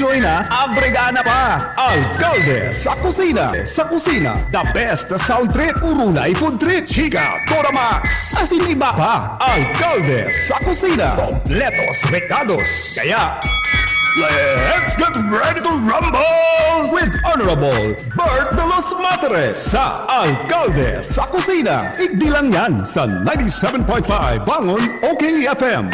Join na, abrigana pa! Alcalde sa kusina! Sa kusina, the best sound trip, urunay food trip, chika, Toramax, asin iba pa! Alcalde sa kusina! Kompletos recados! Kaya, let's get ready to rumble with Honorable Bert de los Materes sa Alcalde sa kusina! Igdi lang yan sa 97.5 Bangon OKFM!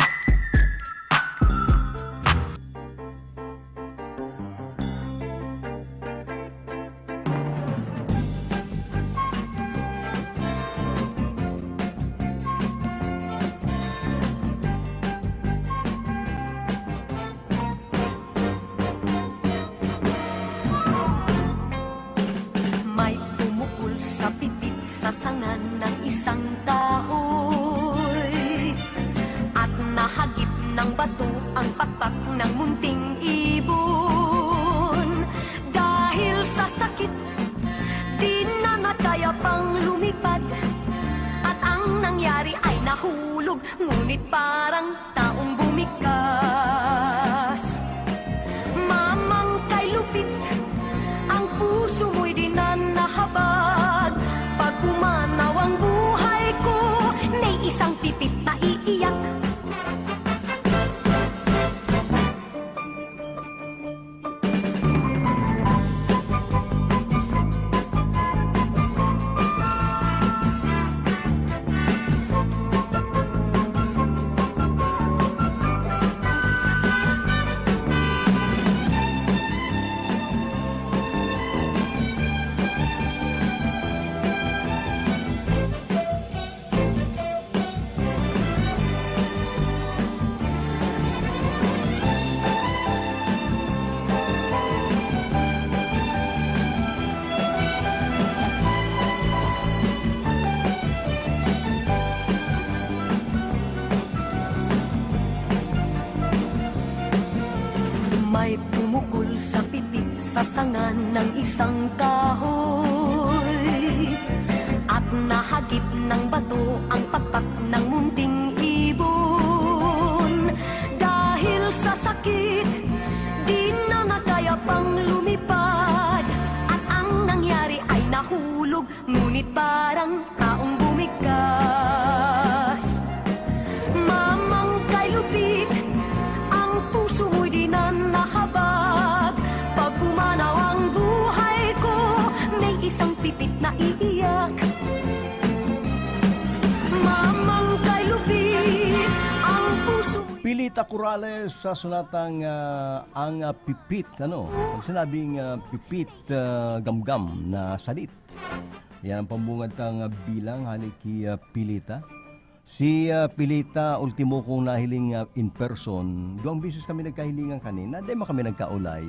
May tumukol sa pitit sa sangan ng isang kahoy at nahagip ng bato ang pakpak ng munting ibon. Dahil sa sakit, di na nakaya pang lumipad at ang nangyari ay nahulog, ngunit parang taong bumikas. Mamang kay lupit, ang puso mo'y di na nahabag. Pag pumanaw ang buhay ko, may isang pipit na iiyak. May pumukol sa pitik sa sangan ng isang kahoy at nahagip ng bato ang pakpak ng munting ibon. Dahil sa sakit, di na nakaya pang lumipad at ang nangyari ay nahulog, ngunit parang taong bumikas. Mamang kay lupit, ang puso mo'y di na nahabag. Pag pumanaw ang buhay ko, may isang pipit na iiyak. Mamang kay lupit, ang puso mo'y... Pilita Corrales sa sunatang ang pipit, ano? Pag sinabing pipit, gamgam na salit. Yan ang pambungad ng bilang haliki Pilita. Si Pilita, ultimo kong nahiling in person. 2 bisis kami nagkahilingan kanina, di kami nagkaulay.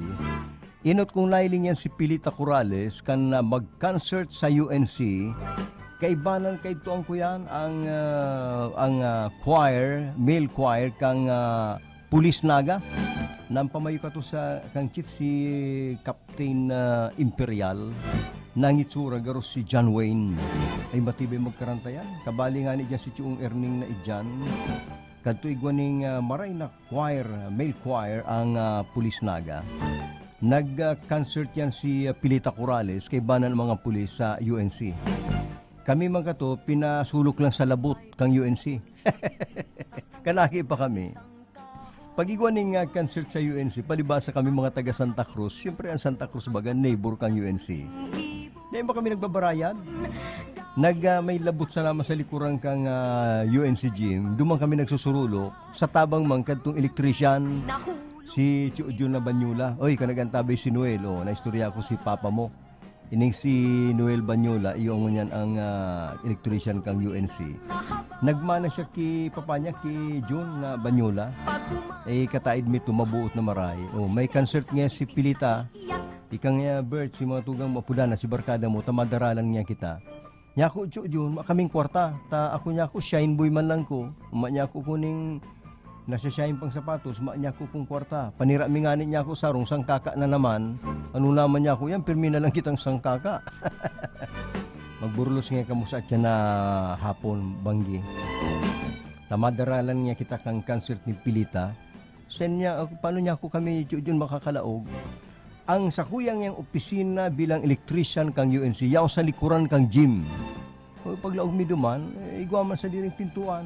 Inot kong nahiling yan si Pilita Corrales kan mag-concert sa UNC. Kaibanan kay tuang ko yan ang choir, male choir kang Pulis Naga. Nampamayo ka to sa kang chief si Captain Imperial. Nangitsura garo si John Wayne. Ay matibay magkaranta yan. Kabali nga ni dyan si Chiung Erning na idyan. Kadto igwaning maray na choir, male choir ang Pulis Naga. Nag-concert yan si Pilita Corrales kay banan mga pulis sa UNC. Kami mga to, pinasulok lang sa labot kang UNC. Kanaki pa kami. Pag-igwaning concert sa UNC, palibasa kami mga taga Santa Cruz. Siyempre ang Santa Cruz baga, neighbor kang UNC. Di ba kami nagbabarayad? May labot sa naman sa likuran kang UNC gym. Dumang kami nagsusurulok. Sa tabang man kadtong electrician, si Chiudyo na Banyula. Oy, kanagantabay si Noel. O, naistorya ko si Papa mo. Ining si Noel Banyula, iyong niyan ang electrician kang UNC. Nagmana siya ki Papa niya, ki June na Banyula. Kataid mi tumabuot na maray. O, may concert niya si Pilita. Ikang Bert, si mga tugang mapuda na si barkada mo, tamadaralan niya kita. Niya ko, June, kaming kwarta. Ako niya ko, shine boy man lang ko. Niya ko kuning nasa shine pang sapatos, niya ko kung kwarta. Panira mi ngani niya ko sarong sangkaka na naman. Ano naman niya ko, yan, pirmi na lang kitang sangkaka. Magburlos nga kamo sa atya na hapon, banggi. Tamadaralan niya kita kang concert ni Pilita. paano niya ako kami yun makakalaog? Ang sakuyang yang opisina bilang electrician kang UNC, yaw sa likuran kang gym. O paglaog mi duman, igwa man sa diring pintuan.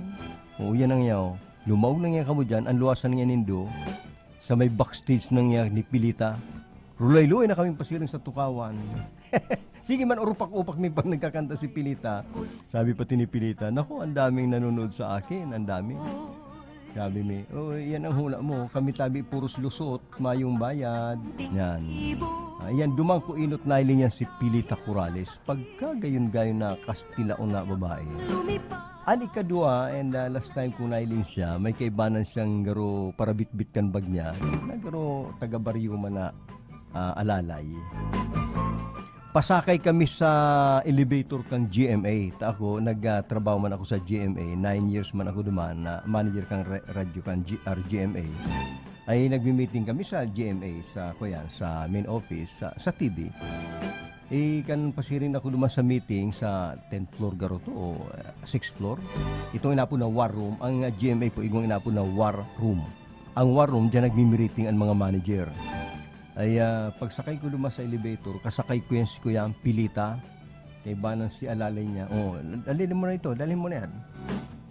O yan ang yaw. Lumaog nang yan kamo dyan, ang luwasan nga nindo, sa may backstage nang yan ni Pilita. Rulay-luay na kaming pasiring sa tukawan. Sige man, urupak-upak mi pag nagkakanta si Pilita. Sabi pati ni Pilita, naku, ang daming nanonood sa akin, ang dami. Sabi mi, oh, yan ang hula mo. Kami tabi puros lusot, mayong bayad. Yan. Ayan, dumang ko inot na iling yan si Pilita Corrales. Pagka gayon-gayon na kastilaon na babae. Ang ikadua, and last time ko nailing siya, may kaibanan siyang garo para bitbit kan bag niya. Na garo taga-baryo man na alalay. Pasakay kami sa elevator kang GMA. Ako, nagtrabaho man ako sa GMA. 9 years man ako duman na manager kang radyo kang GMA. Ay nagmi-meeting kami sa GMA sa main office sa TV. Kan pasirin ako duman sa meeting sa 10th floor garo to o 6th floor. Itong inapo na war room. Ang GMA po igong inapo na war room. Ang war room diyan nagmi-meeting ang mga manager. Ay pagsakay ko duman sa elevator, kasakay ko yan si Kuya ang Pilita. Kay banan si alalay niya. Oh, dalhin mo na ito, dalhin mo na yan.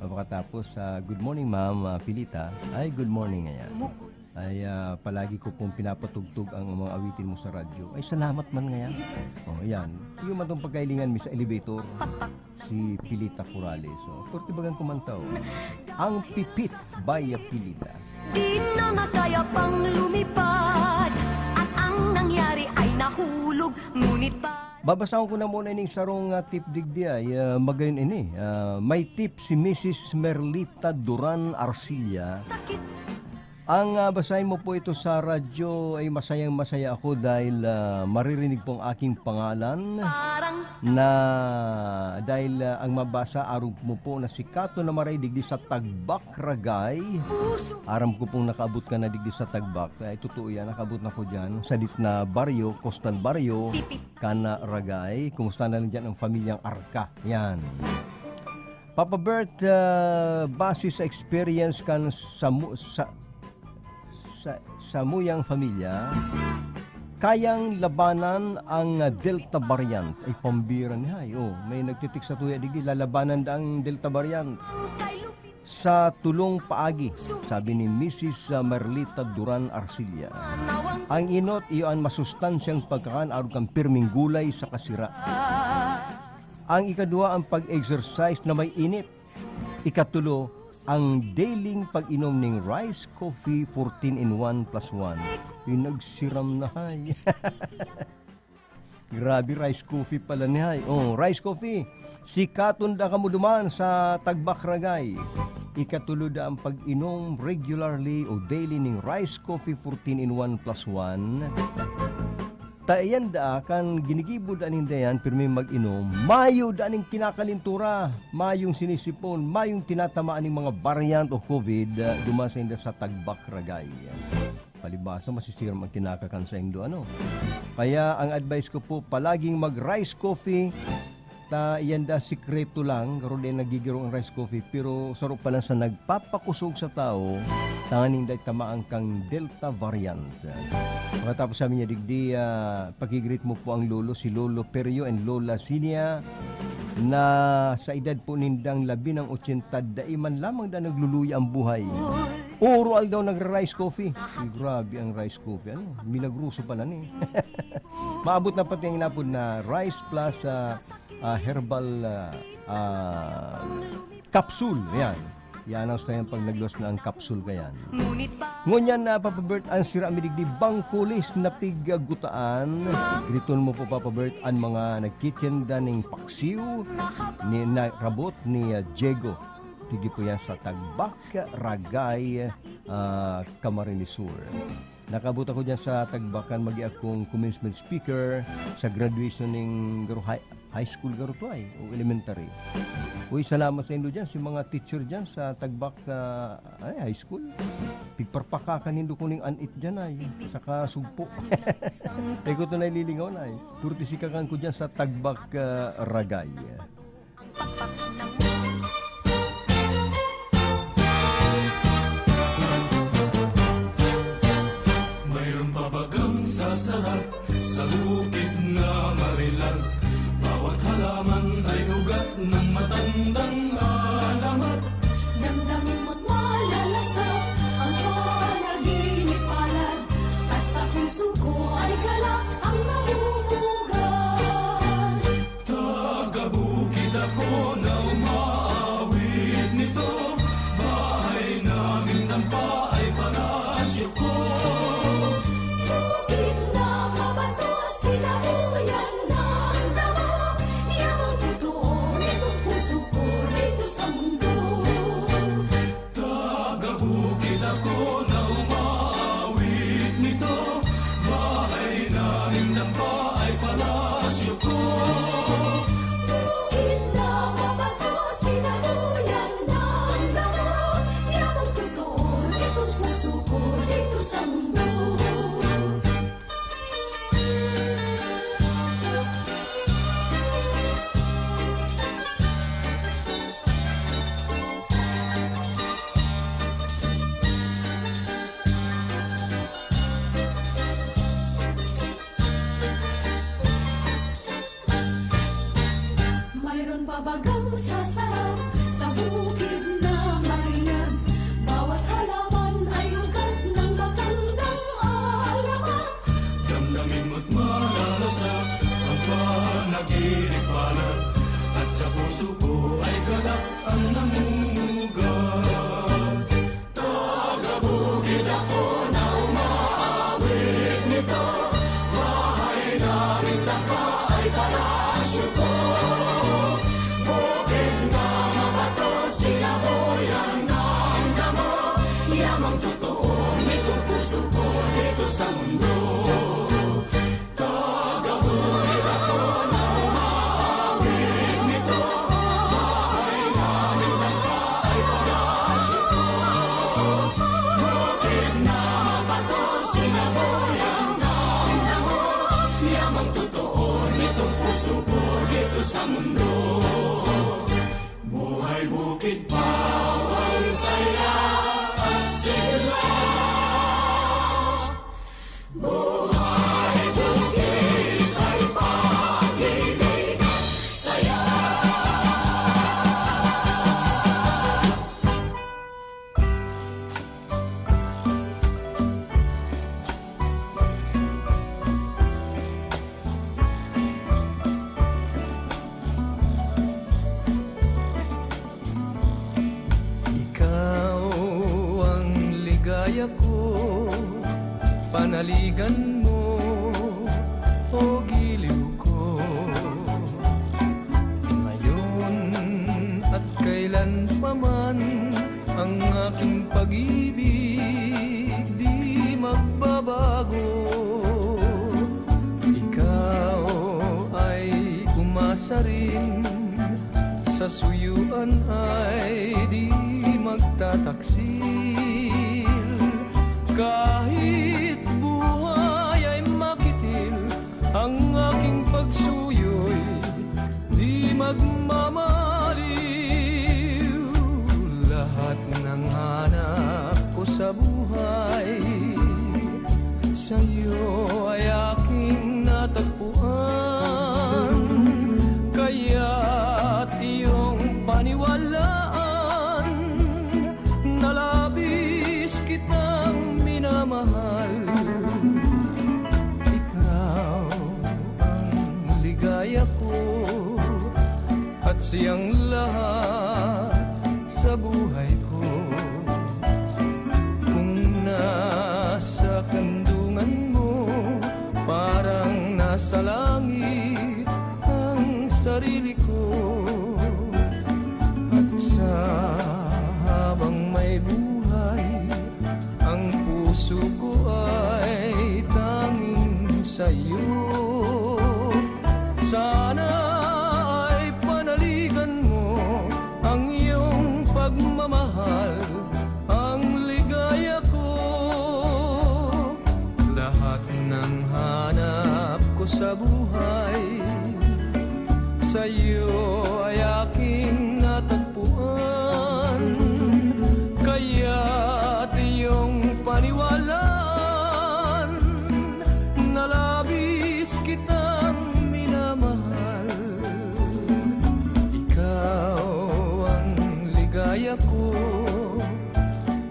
Pagkatapos, good morning ma'am Pilita. Ay, good morning ngayon. Ay palagi ko pong pinapatugtog ang mga awitin mo sa radyo. Ay, salamat man ngayon. Oh, yan. Yung man itong pagkailingan mi sa elevator, si Pilita Corrales. So, kurtibagang kumantaw. Ang Pipit by Pilita. Di na nakaya pang lumipad at ang nangyari ay nahulog, ngunit ba Babasahin ko na muna ining sarong tip digdi ay magayon ini. May tip si Mrs. Merlita Duran Arcilla. sakit Ang basahin mo po ito sa radyo ay masayang-masaya ako dahil maririnig pong aking pangalan parang na dahil ang mabasa araw mo po na si Kato na maray digdi sa Tagbak Ragay. puso Aram ko pong nakaabot ka na digdi sa Tagbak. Ay totoo yan, nakaabot na ko dyan. Sa na baryo, Coastal Baryo, Kana Ragay. Kumusta na lang dyan ang pamilyang Arca? Yan. Papa Bert, base sa experience kan sa muyang pamilya, kayang labanan ang Delta variant. Ay pambira niya. Oh, may nagtitik sa tuya digdi, lalabanan ang Delta variant kay lupit sa tulong paagi, sabi ni Mrs. Merlita Duran Arcilla. nawang Ang inot, iyon masustansyang pagkakaan aron kang pirming gulay sa kasira. Ang ikadua, ang pag-exercise na may init. Ikatulo, ang daily pag-inom ng rice coffee 14-in-1 plus 1. Yung nagsiram na hay. Grabe, rice coffee pala ni hay. Oh, rice coffee. Sikatun da kamo duman sa Tagbak Ragay. Ikatulo da ang pag-inom regularly o daily ng rice coffee 14-in-1 plus 1. Tayan da kan ginigibo da ning dayan pirmi mag-inom, mayo da ning kinakalintura, mayong sinisipon, mayong tinatamaan ning mga variant o COVID dumasin da sa Tagbak Ragay. Palibasa masisiram ang kinakakan sa indo ano. Kaya ang advice ko po, palaging mag-rice coffee. Iyan da sikreto lang, karon din nagigiro ang rice coffee, pero sarap pa lang sa nagpapakusog sa tao, tanganing da tamaan kang Delta variant. Pagkatapos sa niya digdi, pagigreet mo po ang lolo, si Lolo Perio and Lola Sinia, na sa edad po nindang 80, daiman lamang da nagluluya ang buhay. Oral daw nagra-rice coffee. Ay, grabe ang rice coffee. Ano? Milagruso pala ni. Maabot na pati ang inapod na rice plus herbal capsule. Yan. Yan ang sayang pag naglos na ang capsule kayan. ngunit ba Ngunyan na Papa Bert ang sira midigdi bangkulis na pigagutaan. Griton mo po Papa Bert ang mga nagkitchen daning paksiw ni na rabot ni Diego. Tigi po yan sa Tagbak Ragay, Camarines Sur. Nakabot ako dyan sa Tagbakan, magi akong commencement speaker sa graduation ng high school garo to ay, o elementary. Uy, salamat sa inyo dyan, si mga teacher dyan sa Tagbak high school. Pigparpakakan nindo ko ning anit dyan ay, saka sugpo. Ay ko ito na ililingaw na ay. Purtisikakan ko dyan sa Tagbak Ragay. sarap sa bukid na marilag. Bawat halaman ay ugat ng matandang alamat. Damdamin mo't malalasap ang panaginip palad, at sa puso ko ay galak ang namumugan. Taga-bukid ako na umaawit nito. Bahay namin ng ay palasyo ko. Bukid na mabato, sinahuyan ng damo, yamang totoo nitong puso ko dito sa mundo. Taga-bukid ako na umaawit nito. Bahay namin ng ay palasyo ko. Bukid na mabato, sinahuyan ng damo, yamang totoo nitong puso ko dito sa mundo. Mayroon pa bagang sasarap sa bukid na marilag? Bawat halaman ay ugat ng matandang alamat. Damdamin mo't malalasap ang panaginip palad, at sa puso ko ay galak ang namumugat. Taga-bukid ako na umaawit nito. Bahay namin tapa ay palasyo ko. Bukid na mabato, sinahuyan ng damo, yamang totoo nitong puso ko dito sa mundo. Taga-bukid ako na umaawit nito. Bahay namin tapa ay palasyo ko. Bukid na mabato, sinahuyan ng damo, yamang totoo nitong puso ko dito sa mundo. Buhay bukid, bawal saya at sila. Buhay bukid ay pag-ibig at saya. Ikaw ang ligaya ko, panaligan mo o giliw ko. Ngayon at kailan pa man ang aking pag-ibig di magbabago. Ikaw ay umasa rin, sa suyuan ay di magtataksil. Kahit buhay ay makitil, ang aking pagsuyo'y di magmamaliw. Lahat ng hanap ko sa buhay, sa'yo ay aking natagpuan. Kaya't iyong paniwalaan na labis kitang minamahal. Ikaw ang ligaya ko at siyang lahat sa buhay ko. Kung nasa kandungan mo, parang nasa langit ang sarili ko. At sa habang may buhay, ang puso ko ay tanging sa'yo. Sana ay panaligan mo ang iyong pagmamahal, ang ligaya ko. Lahat ng hanap ko sa buhay, sa'yo ay aking natagpuan. Kaya't iyong paniwalaan na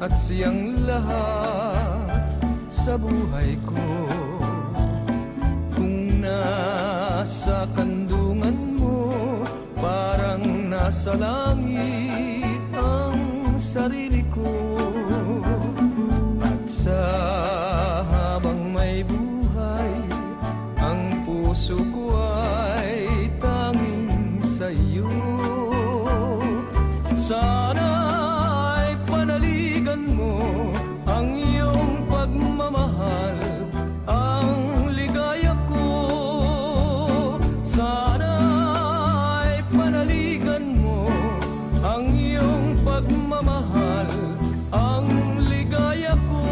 at siyang lahat sa buhay ko. Kung nasa kandungan mo, parang nasa langit ang sarili ko. At sa habang may buhay, ang puso ko ay tanging sa iyo. Sana ay panaligan mo ang iyong pagmamahal, ang ligaya ko. Sana ay panaligan mo ang iyong pagmamahal, ang ligaya ko.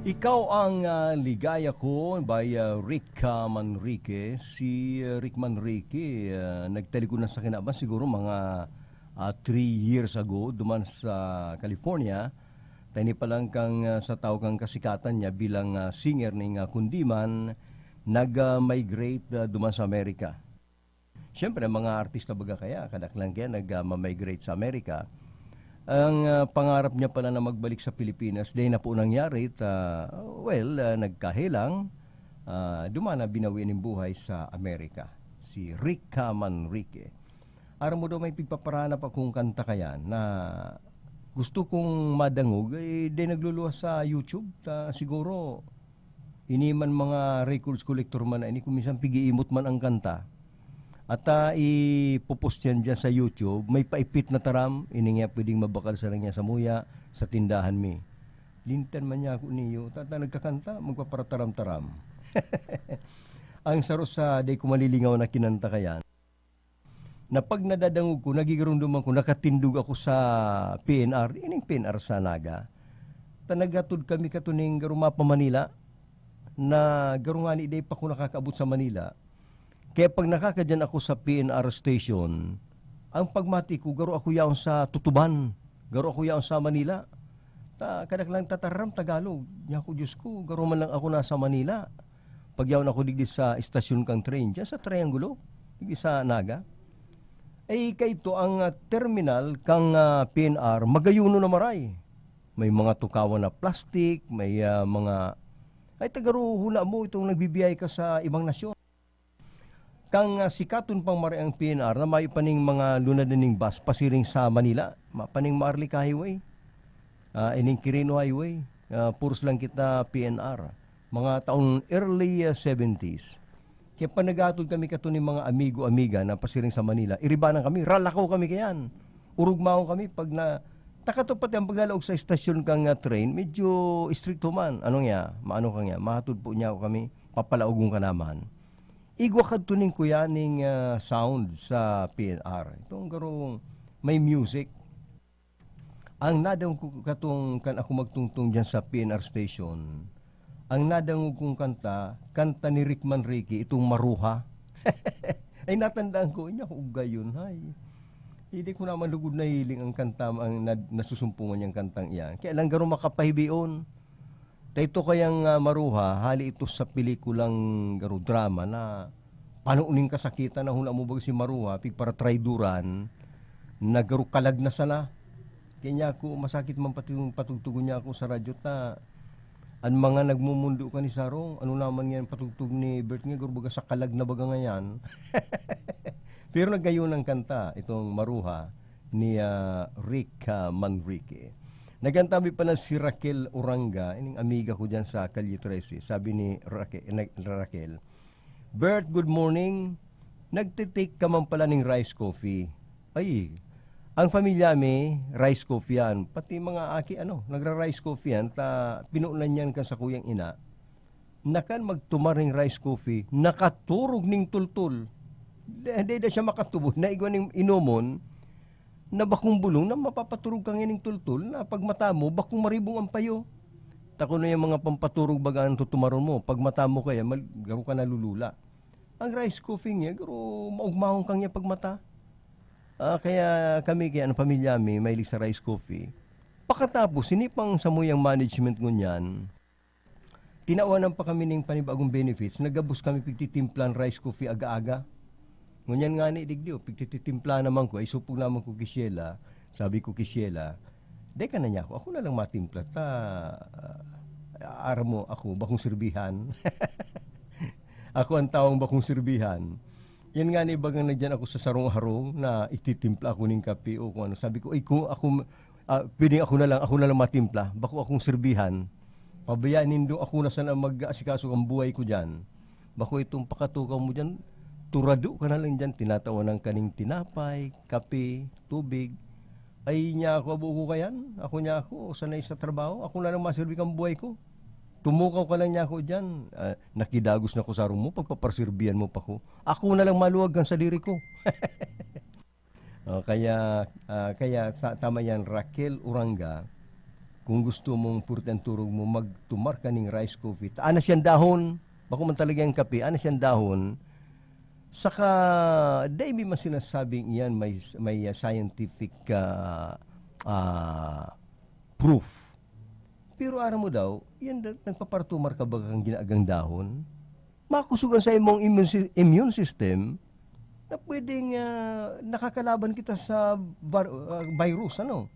Ikaw ang ligaya ko by Rick Manrique. Si Rick Manrique, nagtalikod na sa kinabang siguro mga 3 years ago duman sa California. Tani pa lang kang sa tao kang kasikatan niya bilang singer ng kundiman, nag-migrate duman sa Amerika. Siyempre, mga artista baga kaya, kadaklang kaya nag-migrate sa Amerika. Ang pangarap niya pala na magbalik sa Pilipinas, dahil na po nangyari, nagkahilang, dumana binawi ng buhay sa Amerika. Si Rick Manrique. Aram mo daw may pigpaparanap akong kanta kaya na gusto kong madangog, dahil nagluluwas sa YouTube. Siguro, iniman mga records collector man, ini kumisan pigiimot man ang kanta. At ipopost yan dyan sa YouTube, may paipit na taram, ini nga pwedeng mabakal sa lang niya sa muya, sa tindahan mi. Lintan man niya ako niyo, nagkakanta, magpaparataram-taram. Ang saros sa day ko malilingaw na kinanta kayan, na pag nadadangog ko, nagigirunduman ko, nakatindog ako sa PNR, ining PNR sa Naga, nagatod kami katuning garumapa Manila, na garungani day pa ko nakakaabot sa Manila. Kaya pag nakakadyan ako sa PNR station, ang pagmati ko, garo ako yaon sa Tutuban, garo ako yaon sa Manila. Kadak lang tataram Tagalog. Nya ko, Diyos ko, garo man lang ako nasa Manila. Pag yaon ako digdi sa istasyon kang train, dyan sa Triangulo, digdi sa Naga. Ay kayto ang terminal kang PNR, magayuno na maray. May mga tukawan na plastic, may mga... Ay tagaro hula mo itong nagbibiyay ka sa ibang nasyon. Kang sikaton pang mari ang PNR na may paning mga lunadaning bus pasiring sa Manila, mapaning Maarlica Highway, ining Quirino Highway, puros lang kita PNR, mga taong early 70s. Kaya panagatod kami kato ni mga amigo-amiga na pasiring sa Manila, iribanan kami, ralakaw kami kayan, urugmaw kami pag na, takatopat ang paglalaog sa istasyon kang train, medyo stricto man, maano kang mahatod po niya kami, papalaugong ka naman. Igwa kadtuning kuya ning sound sa PNR. Itong garong may music. Ang nadang ko katong kan ako magtungtong diyan sa PNR station. Ang nadang kong kanta ni Rick Manrique, itong Maruha. Ay natandaan ko niya ugay yun, hay. Hindi ko naman lugod na hiling ang kanta ang nasusumpungan niyang kantang iyan. Kaya lang garong makapahibion. Ito kayang Maruha, hali ito sa pelikulang garo drama na panuuning kasakitan na hula mo ba si Maruha, para traiduran, na garo kalag na sana. Kanya ako, masakit man patugtugon niya ako sa radyo ta, ang mga nagmumundo ka ni Sarong, ano naman yan patugtog ni Bert nga, garo baga sa kalag na baga ngayon. Pero naggayon ng kanta, itong Maruha, ni Rick Manrique. Nagantabi pa na si Raquel Oranga, ining amiga ko dyan sa Calle 13. Sabi ni Raquel, Bert, good morning. Nagtitake ka man pala ng rice coffee. Ay, ang pamilya may rice coffee yan. Pati mga aki, nagra-rice coffee yan. Pinuulan yan ka sa kuyang ina. Nakan magtumaring rice coffee, nakaturog ning tultul. Hindi na siya makatubod. Naigwan ng inomon, na bakong bulong na mapapaturog kang ining tultul na pag mata mo, bakong maribong ang payo. Tako na yung mga pampaturog bagaan tutumaron mo. Pag mata mo kaya, garo ka nalulula. Ang rice coffee niya, garo maugmahong kang niya pag mata. Kaya kami, ang pamilya may mahilig sa rice coffee. Pakatapos, sinipang sa muyang management ngunyan, tinawanan pa kami ng panibagong benefits. Nagabos kami pigtitimplan rice coffee aga-aga. Ngunyan nga ni digdio, pigtitimpla naman ko, ay supog naman ko kisyela, sabi ko kisyela, de ka na niya ako na lang matimpla ta, ara mo ako, bakong sirbihan. Ako ang taong bakong sirbihan. Yan nga ni bagang na dyan ako sa sarong-harong na ititimpla ako ng kape o kung ano. Sabi ko, ay kung ako, pwedeng ako na lang matimpla, bako akong sirbihan, pabayaanin do ako na sana mag-asikaso ang buhay ko dyan. Bako itong pakatukaw mo dyan, turado ka na lang dyan, tinatawanan ka ng tinapay, kape, tubig. Ay niya ako, abuko ka yan. Ako niya ako, sanay sa trabaho. Ako na lang masirbi kang buhay ko. Tumukaw ka lang niya ako dyan. Nakidagos na ko sa room mo, pagpaparsirbihan mo pa ko. Ako na lang maluwag ang sadiri ko. Kaya tama yan, Raquel Uranga, kung gusto mong purten turog mo, magtumar ka ng rice coffee. Ana siyang dahon, bako man talaga yung kape, ana siyang dahon. Saka, dahil may mas sinasabing iyan, may scientific proof. Pero aram mo daw, yan nagpapartumar ka ba kang ginaagang dahon? Makusugan sa imong immune system na pwedeng nakakalaban kita sa virus, ano?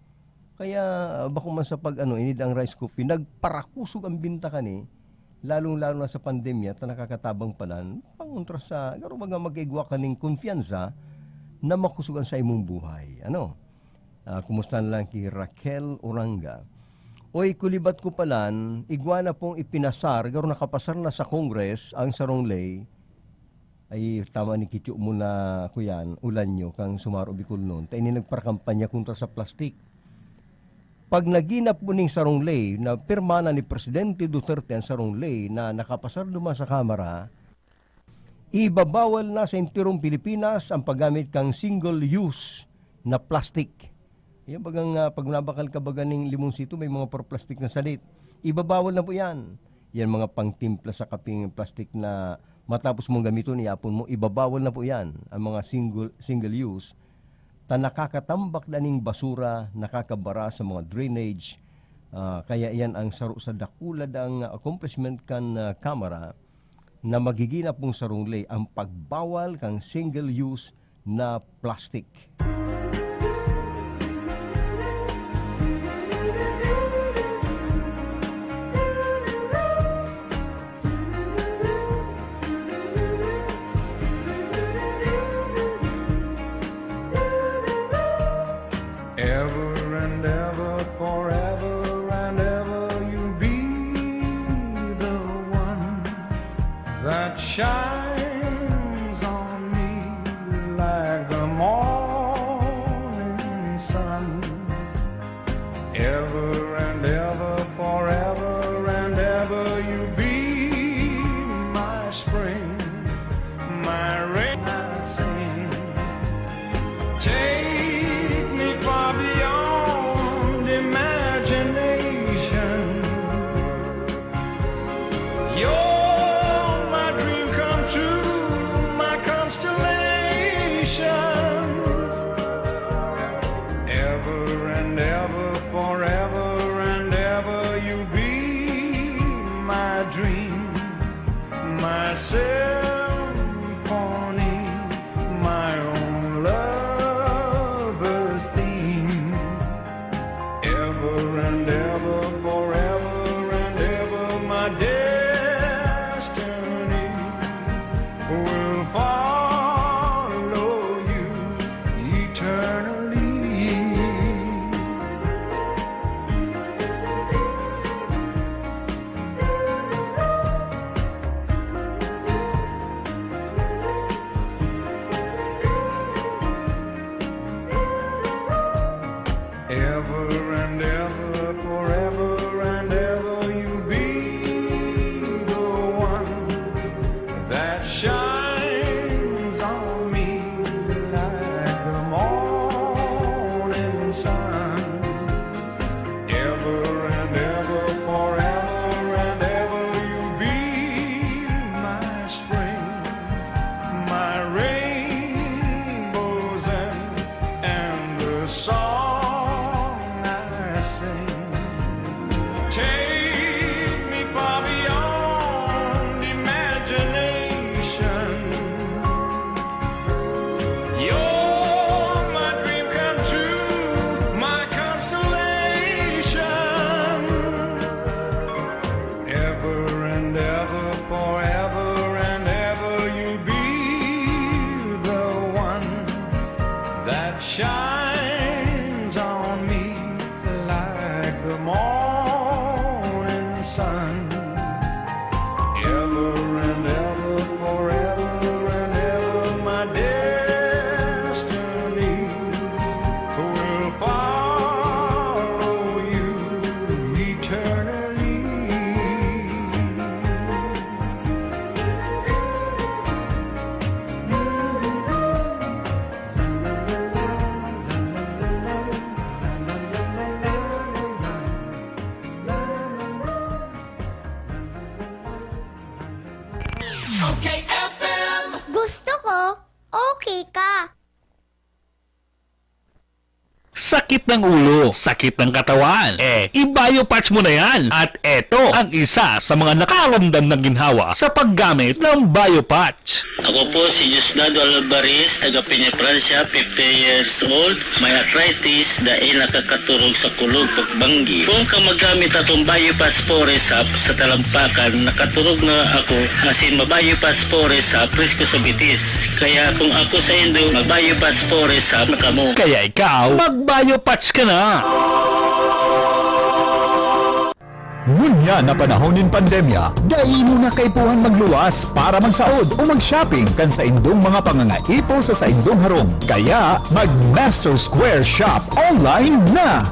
Kaya bako man sa inid ang rice coffee, nagparakusog ang binta ka ni, lalong-lalo na sa pandemya, ta nakakatabang palan, panguntra sa, garo baga mag-igwa ka ng kumpiyansa na makusugan sa imong buhay. Ano? Kumusta na lang ki Raquel Uranga. Oy, kulibat ko palan, igwa na pong ipinasar, garo nakapasar na sa Congress ang sarong lay, ay tama ni Kityo muna ko yan, ulan nyo, kang sumaro bikol noon, tayo ni nagparakampanya kontra sa plastik. Pag naginap mo ning sarong lay na pirma na ni Presidente Duterte ang sarong lay na nakapasar duma sa Kamara, ibabawal na sa entirong Pilipinas ang paggamit kang single-use na plastic. Yan bagang pag nabakal ka baga ng limonsito, may mga plastic na salit. Ibabawal na po yan. Yan mga pangtimpla sa kaping plastic na matapos mong gamiton, iapon mo, ibabawal na po yan. Ang mga single-use ta nakakatambak na ning basura, nakakabara sa mga drainage. Kaya yan ang saro sa dakulad ang accomplishment kan Kamara na magiginap mong sarong lay ang pagbawal kang single-use na plastic. Ever and ever, forever and ever, you'll be the one that shines on me like the morning sun. Ever and ever, forever and ever, you'll be my spring, my rain, I sing. Take far beyond imagination. You're my dream come true, my constellation. Ever and ever, forever and ever, you'll be my dream, my symphony, my own love. Ever and ever, forever and ever, my destiny will follow you eternally. Ever and ever, forever and ever, you'll be the one that shines on me like the morning sun. Ever and ever, forever and ever, you'll be my spring, my rainbows and the song I sing. sakit ng ulo, sakit ng katawan, i-biopatch mo na yan. At eto ang isa sa mga nakaramdam ng ginhawa sa paggamit ng biopatch. Ako po si Diosdado Alvarez, taga Peña, Francia, 50 years old. May arthritis dahil nakakaturog sa kulog pagbanggi. Kung ka magamit atong Biopatch Poresap sa talampakan, nakaturog na ako asin mabiopatch Poresap risko sa bitis. Kaya kung ako sa Indo, mag-Biopatch Poresap na kamo. Kaya ikaw, mag-biopatch ka na! Ngunya na panahon ng pandemya, dahil mo na kaipuhan magluwas para magsaod o mag-shopping kan sa indong mga pangangaipo sa indong harong. Kaya mag-Master Square Shop online na!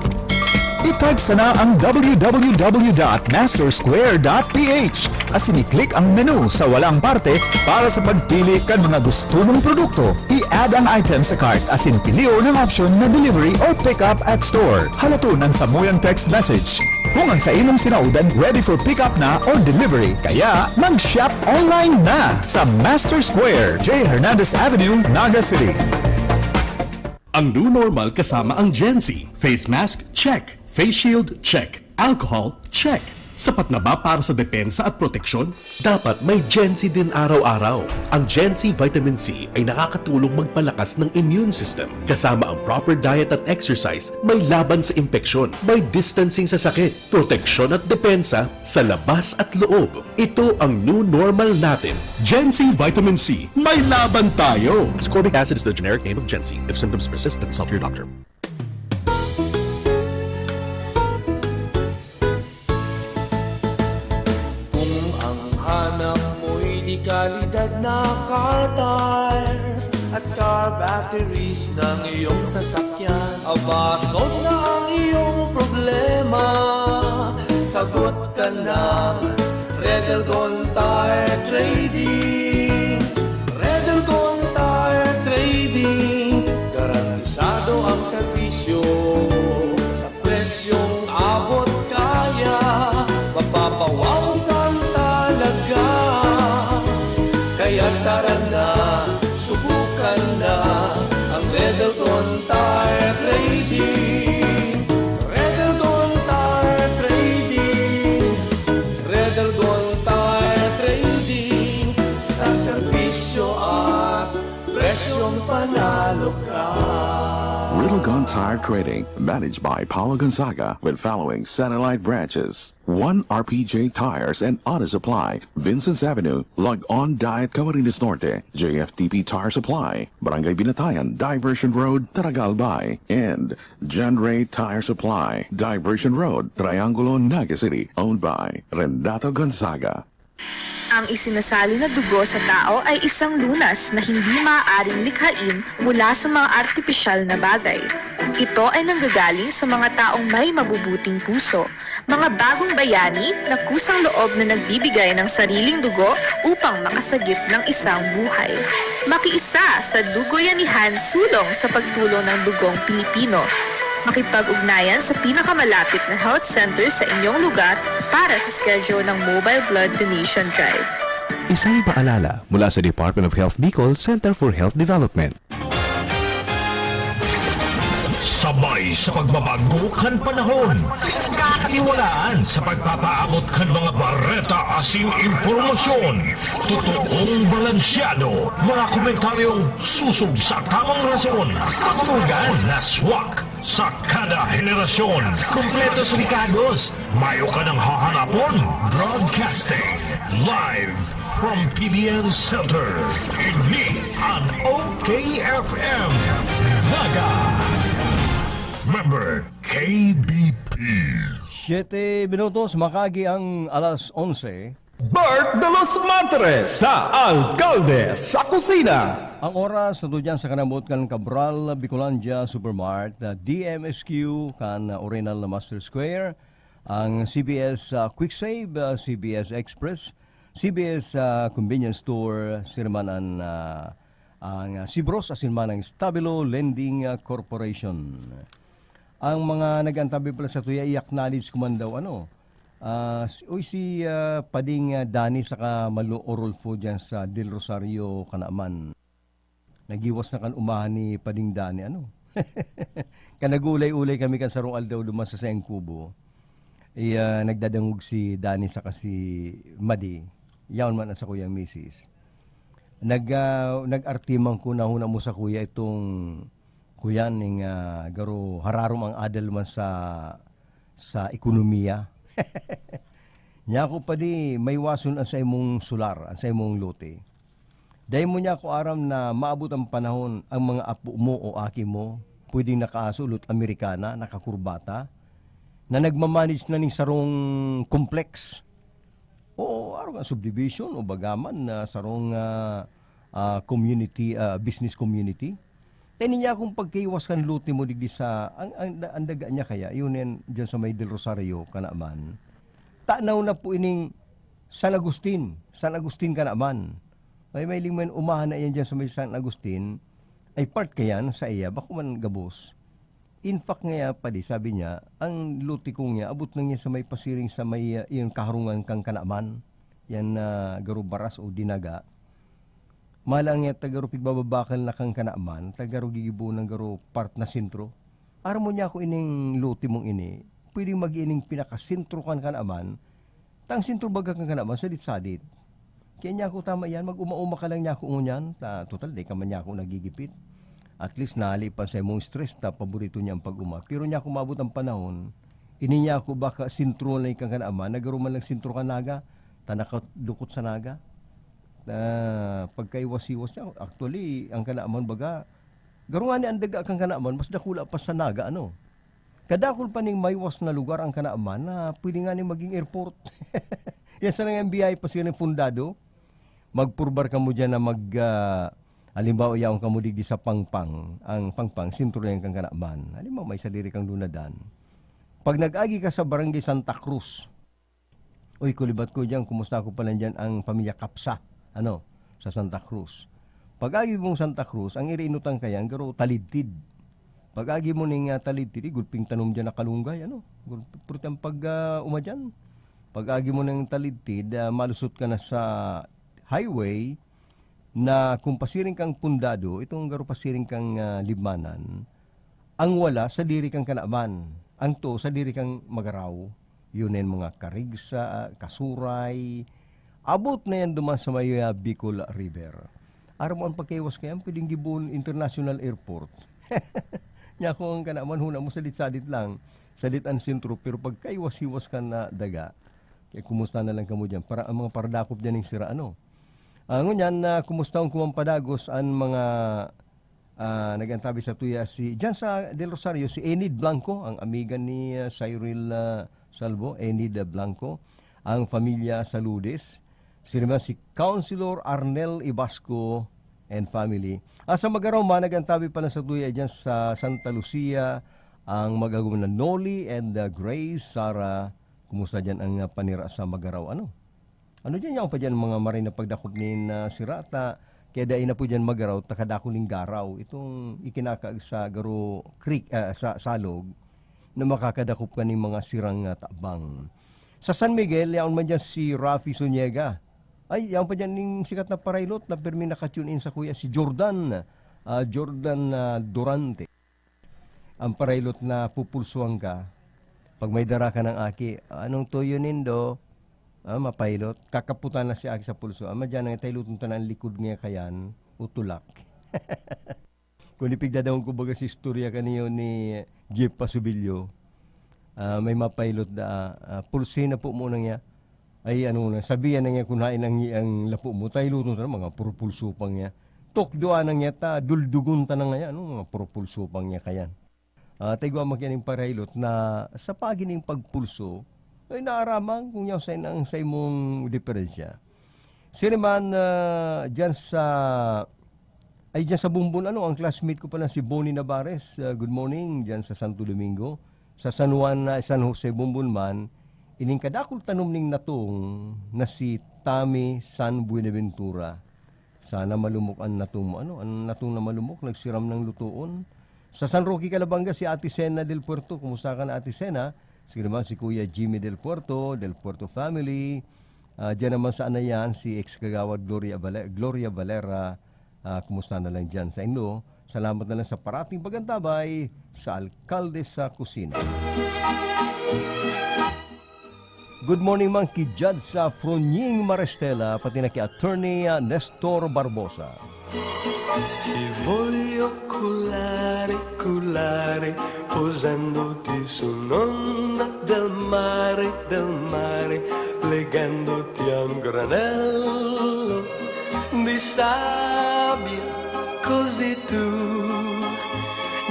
I-type sana ang www.mastersquare.ph asin i-click ang menu sa walang parte para sa pagpili kan mga gusto mong produkto. I-add ang item sa cart asin pilio ng option na delivery or pick up at store. Halatunan sa muyang text message. Kung ang sa imong sinaudan ready for pick up na or delivery, kaya mag-shop online na sa Master Square, J. Hernandez Avenue, Naga City. Ang new normal kasama ang Gen-Z. Face mask? Check. Face shield? Check. Alcohol? Check. Sapat na ba para sa depensa at proteksyon? Dapat may Gen-Z din araw-araw. Ang Gen-Z Vitamin C ay nakakatulong magpalakas ng immune system. Kasama ang proper diet at exercise, may laban sa impeksyon, may distancing sa sakit, proteksyon at depensa sa labas at loob. Ito ang new normal natin. Gen-Z Vitamin C. May laban tayo! Ascorbic acid is the generic name of Gen-Z. If symptoms persist, consult your doctor. Hanap mo'y di kalidad na car tires at car batteries ng iyong sasakyan. Abasod na ang iyong problema, sagot ka ng Redelgon Tire Trading. Redelgon Tire Trading, garantisado ang serbisyo sa presyong abot kaya. Mapapawaw kang talaga, kaya tara na, subukan na ang Redelgon Tire Trading. Redelgon Tire Trading, Redelgon Tire Trading, sa serbisyo at presyong panalo ka. Redelgon Tire Trading, managed by Paulo Gonzaga, with following satellite branches: 1 RPJ Tires and Auto Supply, Vincent's Avenue, Log On Diet, Camarines Norte, JFTP Tire Supply, Barangay Binatayan, Diversion Road, Taragalbay, and John Ray Tire Supply, Diversion Road, Triangulo, Naga City, owned by Renato Gonzaga. Ang isinasali na dugo sa tao ay isang lunas na hindi maaaring likhain mula sa mga artipisyal na bagay. Ito ay nanggagaling sa mga taong may mabubuting puso, mga bagong bayani na kusang loob na nagbibigay ng sariling dugo upang makasagip ng isang buhay. Makiisa sa Dugoyanihan sulong sa pagtulong ng dugong Pilipino. Makipag-ugnayan sa pinakamalapit na health center sa inyong lugar para sa schedule ng Mobile Blood Donation Drive. Isang paalala mula sa Department of Health Bicol Center for Health Development. Sabay sa pagbabago kan panahon, kakatiwalaan sa pagpapaabot kan mga bareta asing impormasyon, totoong balansyado, mga komentaryong susog sa tamang rason, katugan na swak sa kada henerasyon, kompletos ricados, mayo ka ng hahanapon, broadcasting, live from PBN Center, ini ang OKFM, Naga. Member KBP. 7 minutos, makagi ang alas 11. Bert de los Mantres sa Alcalde sa Kusina. Ang oras na dyan sa kanamot kan Cabral, Bicolandia Supermart, DMSQ kan Oriental Master Square, ang CBS Quick Save, CBS Express, CBS Convenience Store, sirmanan ang Sibros asinman ang Stabilo Lending Corporation. Ang mga nag-antabi pala sa tuya, i-acknowledge ko man daw, si Pading Dani saka Malu Orolfo dyan sa Del Rosario, Kanaaman. Nagiwas na kan umahan ni Pading Dani, Kanagulay-ulay kami kan sarong aldaw duman sa Sayang Kubo. Nagdadangog si Dani sa kasi Madi. Yaon man sa kuyang misis. Nag-artimang ko na huna mo sa kuya itong kuya ning garo hararom ang adal man sa ekonomiya. Nya ko pa di may wason ang sa imong solar, ang sa imong lote. Dahil mo niya ko aram na maabot ang panahon ang mga apo mo o aki mo pwedeng nakaasulot Amerikana, nakakurbata, na nagmamanage na ning sarong complex o araw subdivision o bagaman na sarong community, business community. Tani niya kung pagkaiwas kan luti mo digdi sa ang daga niya kaya yun yan dyan sa may Del Rosario kanaman. Tanaw na po ining San Agustin kanaman. May lingman umahan na yan dyan sa may San Agustin ay part kayan sa iya bako man gabos. In fact nga pa di sabi niya ang luti kong niya abot na niya sa may pasiring sa may yung kaharungan kang kanaman yan garo baras o dinaga. Malang niya tagaro pigbababakal na kang kanaman tagaro gigibo ng garo part na sentro. Aram mo niya ako ining luti mong ini pwedeng mag-ining pinakasentro kan kanaman tang sentro baga kang kanaman sadit-sadit. Kaya niya ako tama yan, mag-uma-uma ka lang niya ako ngunyan. Total, di ka man niya ako nagigipit. At least nalipan sa imong stress na paborito niya ang pag-uma. Pero niya ako mabot ang panahon, ini niya ako baka sintro na ikang kanama, nagaruman lang sintro ka naga, tanakadukot sa naga. Pagkaiwas-iwas niya, actually, ang kanaaman baga, garuman niya ang daga kang kanaaman, mas dakula pa sa naga, ano? Kadakul pa ning maywas na lugar ang kanaaman na pwede nga ni maging airport. Yan sa nang MBI pa siya ng fundado, magpurbar ka mo dyan na halimbawa yaong ka mo digdi sa Pangpang, ang Pangpang, sintro na yung kang kanaman. Halimbawa may saliri kang lunadan. Pag nag-agi ka sa barangay Santa Cruz, uy, kulibat ko dyan, kumusta ko pala dyan ang pamilya Kapsa, sa Santa Cruz. Pag-agi mong Santa Cruz, ang iriinutang kaya, ang garo talidtid. Pag-agi mo ning talidtid, gulping tanom dyan na kalunggay, Purtang umadyan. Pag-agi mo ng talidtid, malusot ka na sa highway na kung pasiring kang pundado, itong garo pasiring kang limanan, ang wala sa diri kang kanaman, ang to sa diri kang magaraw. Yun yan mga Karigsa, Kasuray, abot na yan duman sa may Bicol River. Araw mo ang pagkaiwas kaya, pwedeng Gibon International Airport. Nya kung ang kanaman, huna mo sadit-sadit lang, sadit ang sentro, pero pagkaiwas-iwas ka na daga, kaya kumusta na lang kamo dyan. Para ang mga paradakop dyan ng sira, ngunyan, kumusta ang kumampadagos ang mga nagantabi sa tuya dyan sa Del Rosario, si Enid Blanco, ang amiga ni Cyril Salvo, Enid Blanco, ang pamilya Saludes, si Councilor Arnel Ibasco and family. Sa Magaraw, nagantabi pala sa tuya dyan sa Santa Lucia, ang magagawin na Noli and Grace, Sarah. Kumusta dyan ang panira sa Magaraw? Ano dyan yung pa dyan mga maray na pagdakop ni Sirata, kaya dahil na po dyan Magaraw, takadakuling garaw. Itong ikinakaag sa Garo Creek, sa Salog, na makakadakop ka ng mga sirang tabang. Sa San Miguel, yaon man dyan si Rafi Suniega. Ay, yaon pa dyan yung sikat na parailot na permi nakatune in sa kuya, si Jordan Durante. Ang parailot na pupulsuan ka, pag may dara ka ng aki, anong tuyo nindo? Mapailot. Kakaputan na si aki sa pulso. Madyan ang tailutong tanan likod niya kayan, utulak. Kung ipigdadawang ko baga si istorya kaniyo ni Jeff Pasubilyo, may mapailot da, pulsin na po muna niya. Ay sabihan na niya kunain ang lapo mo, tailutong tanan, mga purpulso pang niya. Tokdoan na niya ta, duldugun ta na nga, mga purpulso pang niya kayan. Tayo magyaning parailot na sa pagining pagpulso ay naaramang kung yaw sa imong diferensya. Siniman dyan sa Bumbon, ang classmate ko pala si Bonnie Navarez, good morning, dyan sa Santo Domingo. Sa San Jose, Bumbon man, ining kadakol tanom ning natong na si Tami San Buenaventura. Sana malumok ang natong mo, ang natong na malumok, nagsiram ng lutuon. Sa San Roque, Calabanga, si Ate Sena del Puerto. Kumusta ka na, Ate Sena? Sige naman si Kuya Jimmy del Puerto family. Diyan naman sa Anayan, si ex-kagawad Gloria Valera. Kumusta na lang dyan sa inyo. Salamat na lang sa parating pagantabay sa Alkalde sa Kusina. Good morning mga kijad sa Frunying Marestela, pati na kay Attorney Nestor Barbosa. Ti voglio cullare, cullare, posandoti sull'onda del mare, legandoti a un granello di sabbia, così tu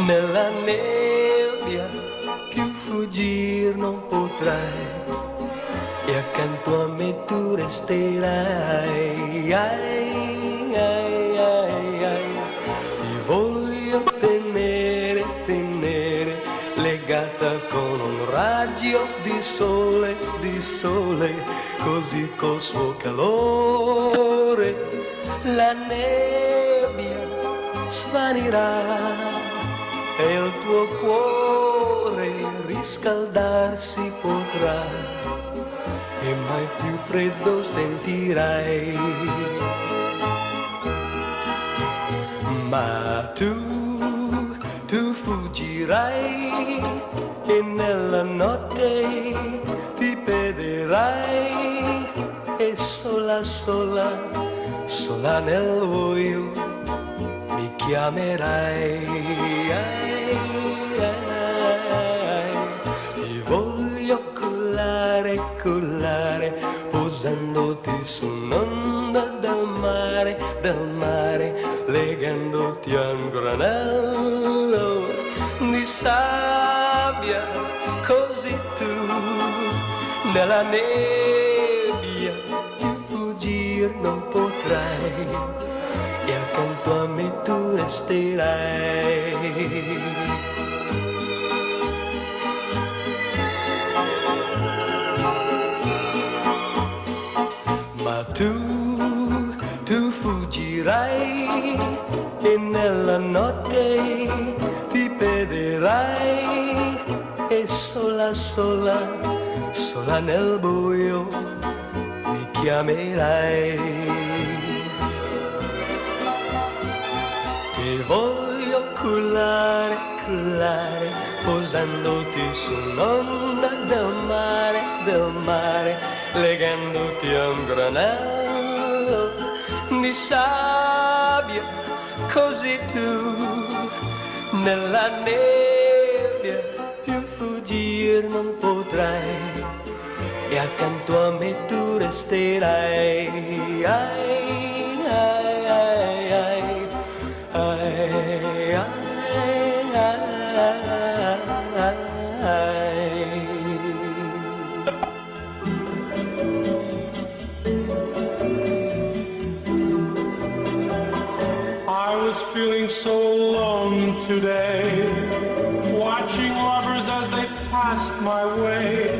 nella nebbia più fuggir non potrai e accanto a me tu resterai. Ai, ai, ai, ai. Ti voglio tenere, tenere, legata con un raggio di sole, così col suo calore la nebbia svanirà e il tuo cuore riscaldarsi potrà e mai più freddo sentirai. Ma tu fuggirai e nella notte ti perderai e sola, sola, sola nel buio mi chiamerai. Ai, ai, ti voglio cullare, cullare, posandoti su un'onda del mare, legandoti a un granello di sabbia, così tu nella nebbia più fuggir non potrai e accanto a me tu resterai. Ma tu fuggirai e nella notte ti perderai e sola, sola, sola nel buio mi chiamerai. Ti voglio cullare, cullare, posandoti su un'onda del mare, legandoti a un granello di sabbia, così tu nella nebbia più fuggir non potrai e accanto a me tu resterai. Ai, ai, ai, ai, ai, ai, ai. I was feeling so alone today, watching lovers as they passed my way.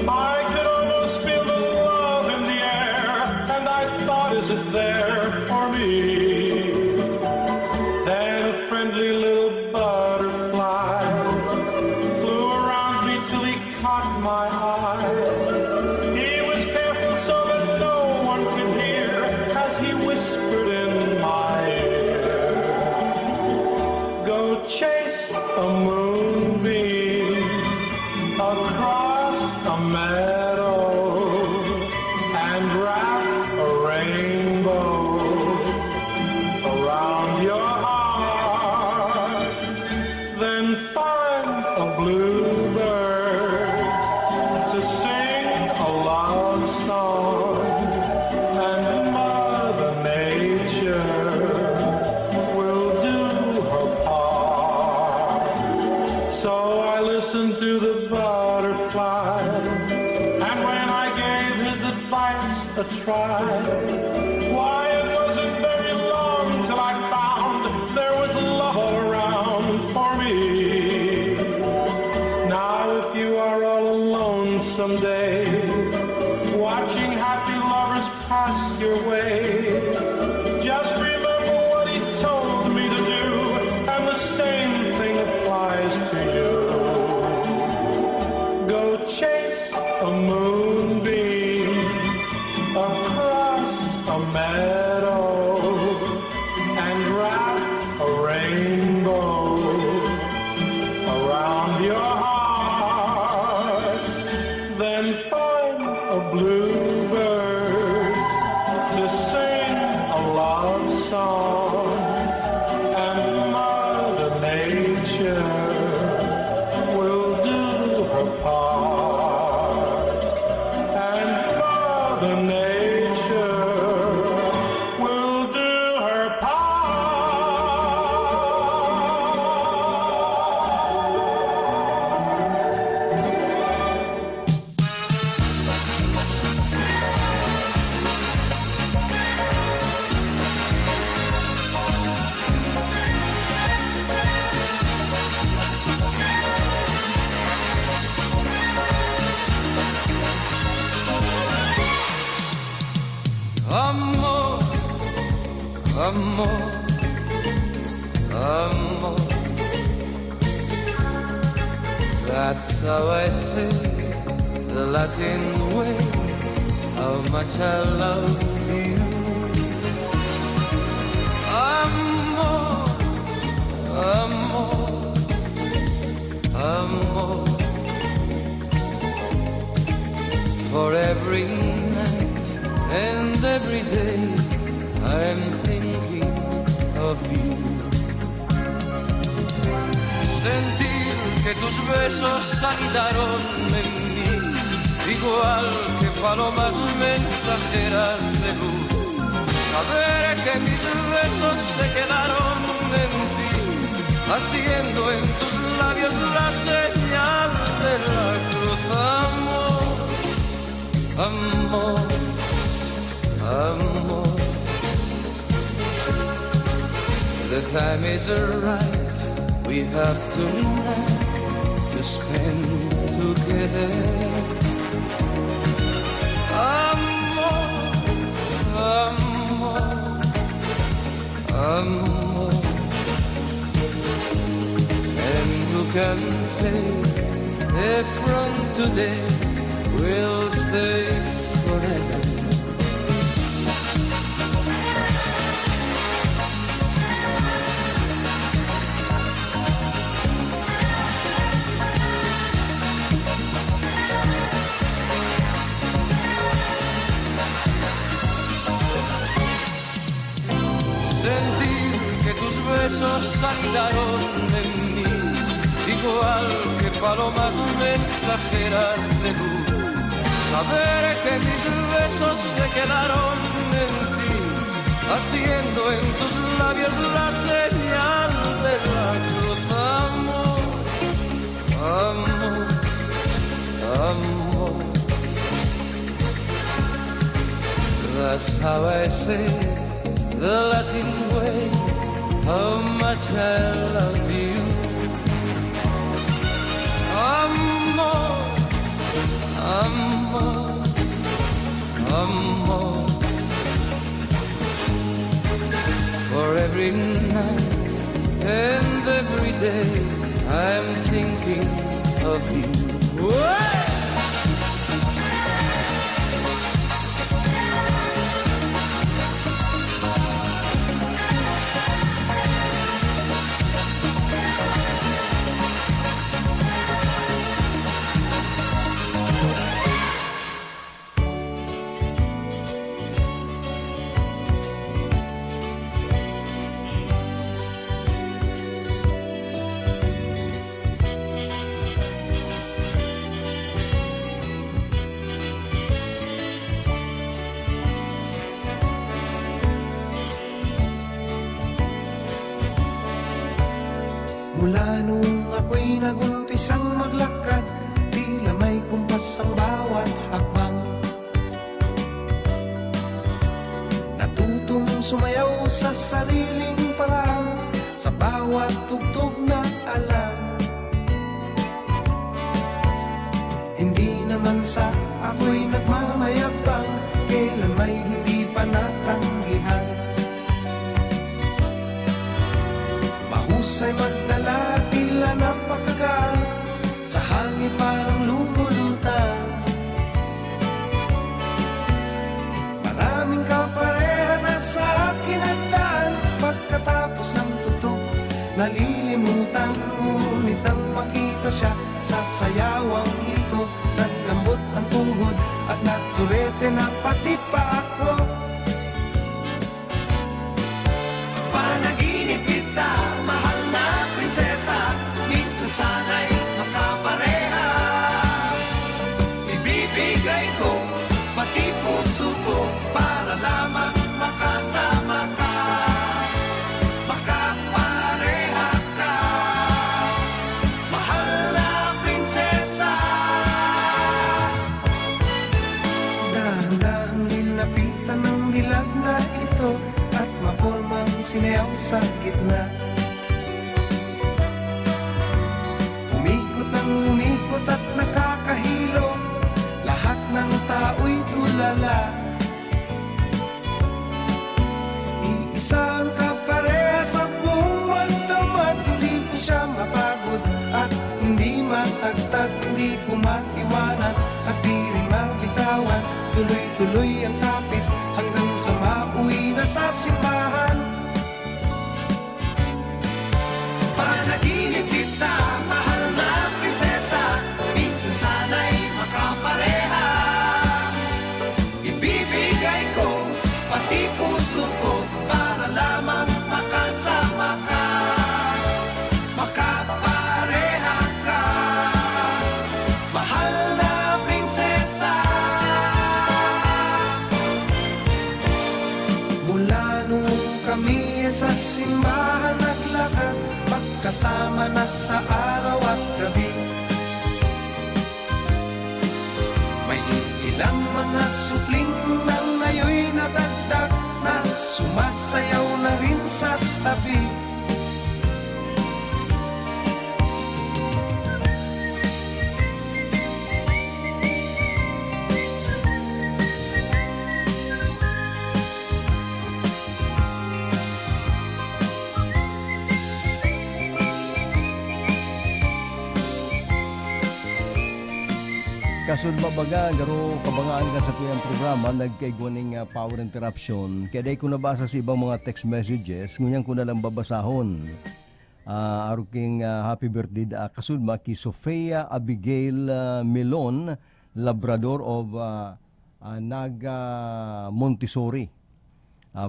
I could almost feel the love in the air, and I thought, is it there for me? Then a friendly little butterfly flew around me till he caught my eye. He was careful so that no one could hear as he whispered in my ear, go chase a moonbeam across a meadow and wrap a rainbow around your heart. Then find a bluebird to sing a love song, and Mother Nature will do her part. So I listened to the butterfly, and when I gave his advice a try, why, it wasn't very long till I found there was love all around for me. Now if you are all alone someday, watching happy lovers pass your way, just remember what he told me to do, and the same thing applies to you. Go chase a moonbeam across a meadow and wrap a rainbow Amor, amor. That's how I say the Latin way, how much I love you. Amor, amor, amor. For every night and every day I'm thinking of you. Sentir que tus besos anidaron en mí, igual que palomas mensajeras de luz. Saber que mis besos se quedaron en ti, haciendo en tus labios la señal de la cruz. Amor, amor, amor. The time is right, we have tonight to spend together. Amor, amor, amor. And who can say if from today we'll stay forever? Sentir que tus besos anidaron en mí, igual que palomas mensajeras de luz. Saber que mis besos se quedaron en ti, haciendo en tus labios la señal de la cruz. Amor, amor, amor. That's how I say the Latin way, how much I love you. Amor, amor, amor. For every night and every day I'm thinking of you. Whoa! Mula nung ako'y nag-umpisang maglakad, tila may kumpas ang bawat hakbang. Natutong sumayaw sa sariling paraan, sa bawat tugtog na alam. Hindi naman sa ako'y nagmamayabang, kailan may hindi pa natanggihan. Mahusay magdala, tila napakagaan, sa hangin parang lumulutang. Maraming kapareha na sa akin at daan, pagkatapos ng tugtog nalilimutan. Ngunit nang makita siya sa sayawang ito, naglambot ang tuhod at naturete na pati pa ako. Panaginip kita, mahal na prinsesa, minsan sana'y makapareha. Ibibigay ko pati puso ko para lamang makasama ka, makapareha ka, mahal na prinsesa. Dahan-dahang nilapitan ng dilag na ito at mapormang sinayaw sa gitna. Umikot ng umikot at nakakahilo, lahat ng tao'y tulala. Iisa ang di ko man iwanan at di rin mabitawan. Tuloy-tuloy ang kapit hanggang sa mauwi na sa simbahan. Panaginip kita, mahal na prinsesa, minsan sana'y makapareha. Ibibigay ko pati puso ko para lamang makasama ka, makapareha ka, mahal na prinsesa. Mula nung kami sa simbahan naglakad, magkasama na sa araw at gabi. May ilang mga supling na ngayoy nadagdag na sumasayaw na rin sa tabi. Kasud mabaga, garo kabangaan ka sa tuyang programa, nagkaigwaning power interruption. Kaya day ko nabasa sa ibang mga text messages, ngunyan ko na lang babasahon. Aruking happy birthday kasud ma ki Sofia Abigail Melon, Labrador of Naga Montessori.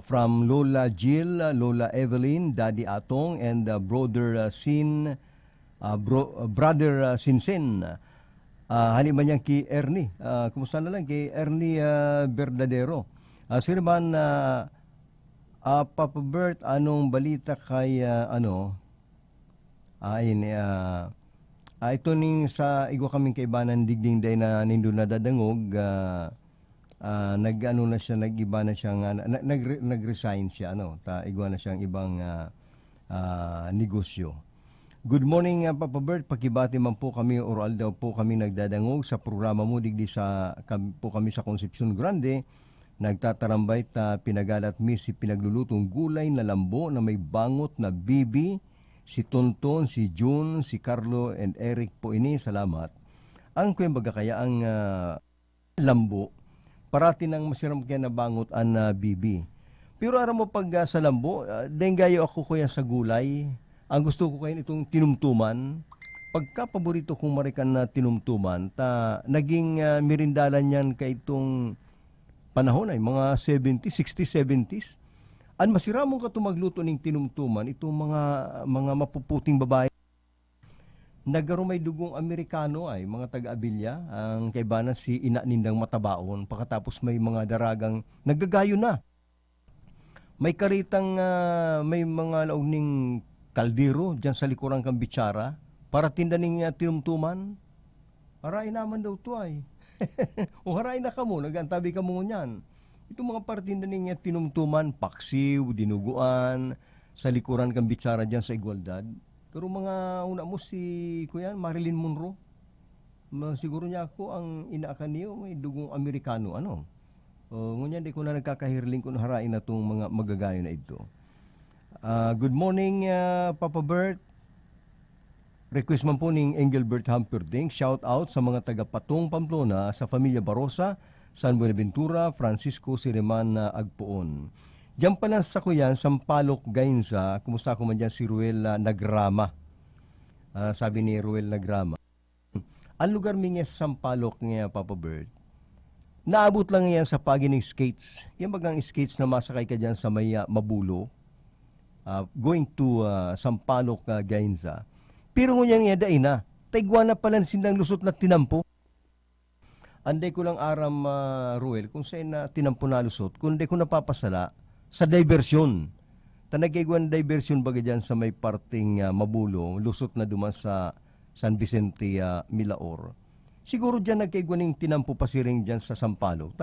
From Lola Jill, Lola Evelyn, Daddy Atong, and brother brother Sinsen. Haliman niyan kay Ernie. Kumusta na lang kay Ernie Verdadero. Sir man, Papa Bert, anong balita kay ito ning sa igwa kaming kaibanan digding day na nindo na dadangog, nag-ano na siya, nag-iba na siya, nag-resign siya, ta igwa na siyang ibang negosyo. Good morning, Papa Bert. Pakibati man po kami, oral daw po kami nagdadangog sa programa mo. Digdi po kami sa Concepcion Grande. Nagtatarambay ta pinagalat mi si pinaglulutong gulay na lambo na may bangot na bibi. Si Tonton, si June, si Carlo, and Eric po ini. Salamat. Ang kwembaga kaya ang lambo, parati nang masiram kaya na bangot ang bibi. Pero aram mo pag sa lambo, denggayo ako kuya sa gulay. Ang gusto ko kayo itong tinumtuman. Pagka paborito kong marikan na tinumtuman, naging mirindalan yan kay itong panahon ay mga 70s, 60s, 70s. Ang masiramong ka magluto ng tinumtuman, itong mga mapuputing babae. Nagarumay dugong Amerikano ay mga taga-abilya, ang kaibanan si ina nindang matabaon, pagkatapos may mga daragang naggagayo na. May karitang, may mga laog ning kaldero dyan sa likurang kang bitsara para tindaning tinumtuman. Harain naman daw to ay. O harain na ka mo, nagantabi ka mo nyan. Itong mga partindaning tinumtuman, paksiw, dinuguan, sa likuran kang bitsara dyan sa Igualdad. Pero mga una mo si Kuya Marilyn Monroe. Siguro niya ako ang inaakan niyo, may dugong Amerikano. Ngunyan di ko na nagkakahirling kung harain na itong mga magagayo na ito. Good morning, Papa Bert. Request man po ning Engelbert Hamperding. Shout out sa mga taga-Patong Pamplona, sa Familia Barosa, San Buenaventura, Francisco Sireman Agpoon. Diyan pala sa kuyan, Sampaloc, Gainza. Kumusta ko man dyan si Ruel Nagrama? Sabi ni Ruel Nagrama. Ang lugar mingi sa Sampaloc nga, Papa Bert, naabot lang yan sa pagining skates. Yan bagang skates na masakay ka dyan sa may Mabulo. Going to Sampaloc, Gainza. Pero ngunyan nga dahi na, taigwa na pala sindang lusot na tinampo. Anday ko lang aram, Ruel, kung saan na tinampo na lusot, kundi ko napapasala sa diversyon. Tanagigwan diversyon baga dyan sa may parting Mabulo, lusot na duman sa San Vicente, Milaor. Siguro dyan nagkaigwaning tinampo pasiring dyan sa Sampaloc.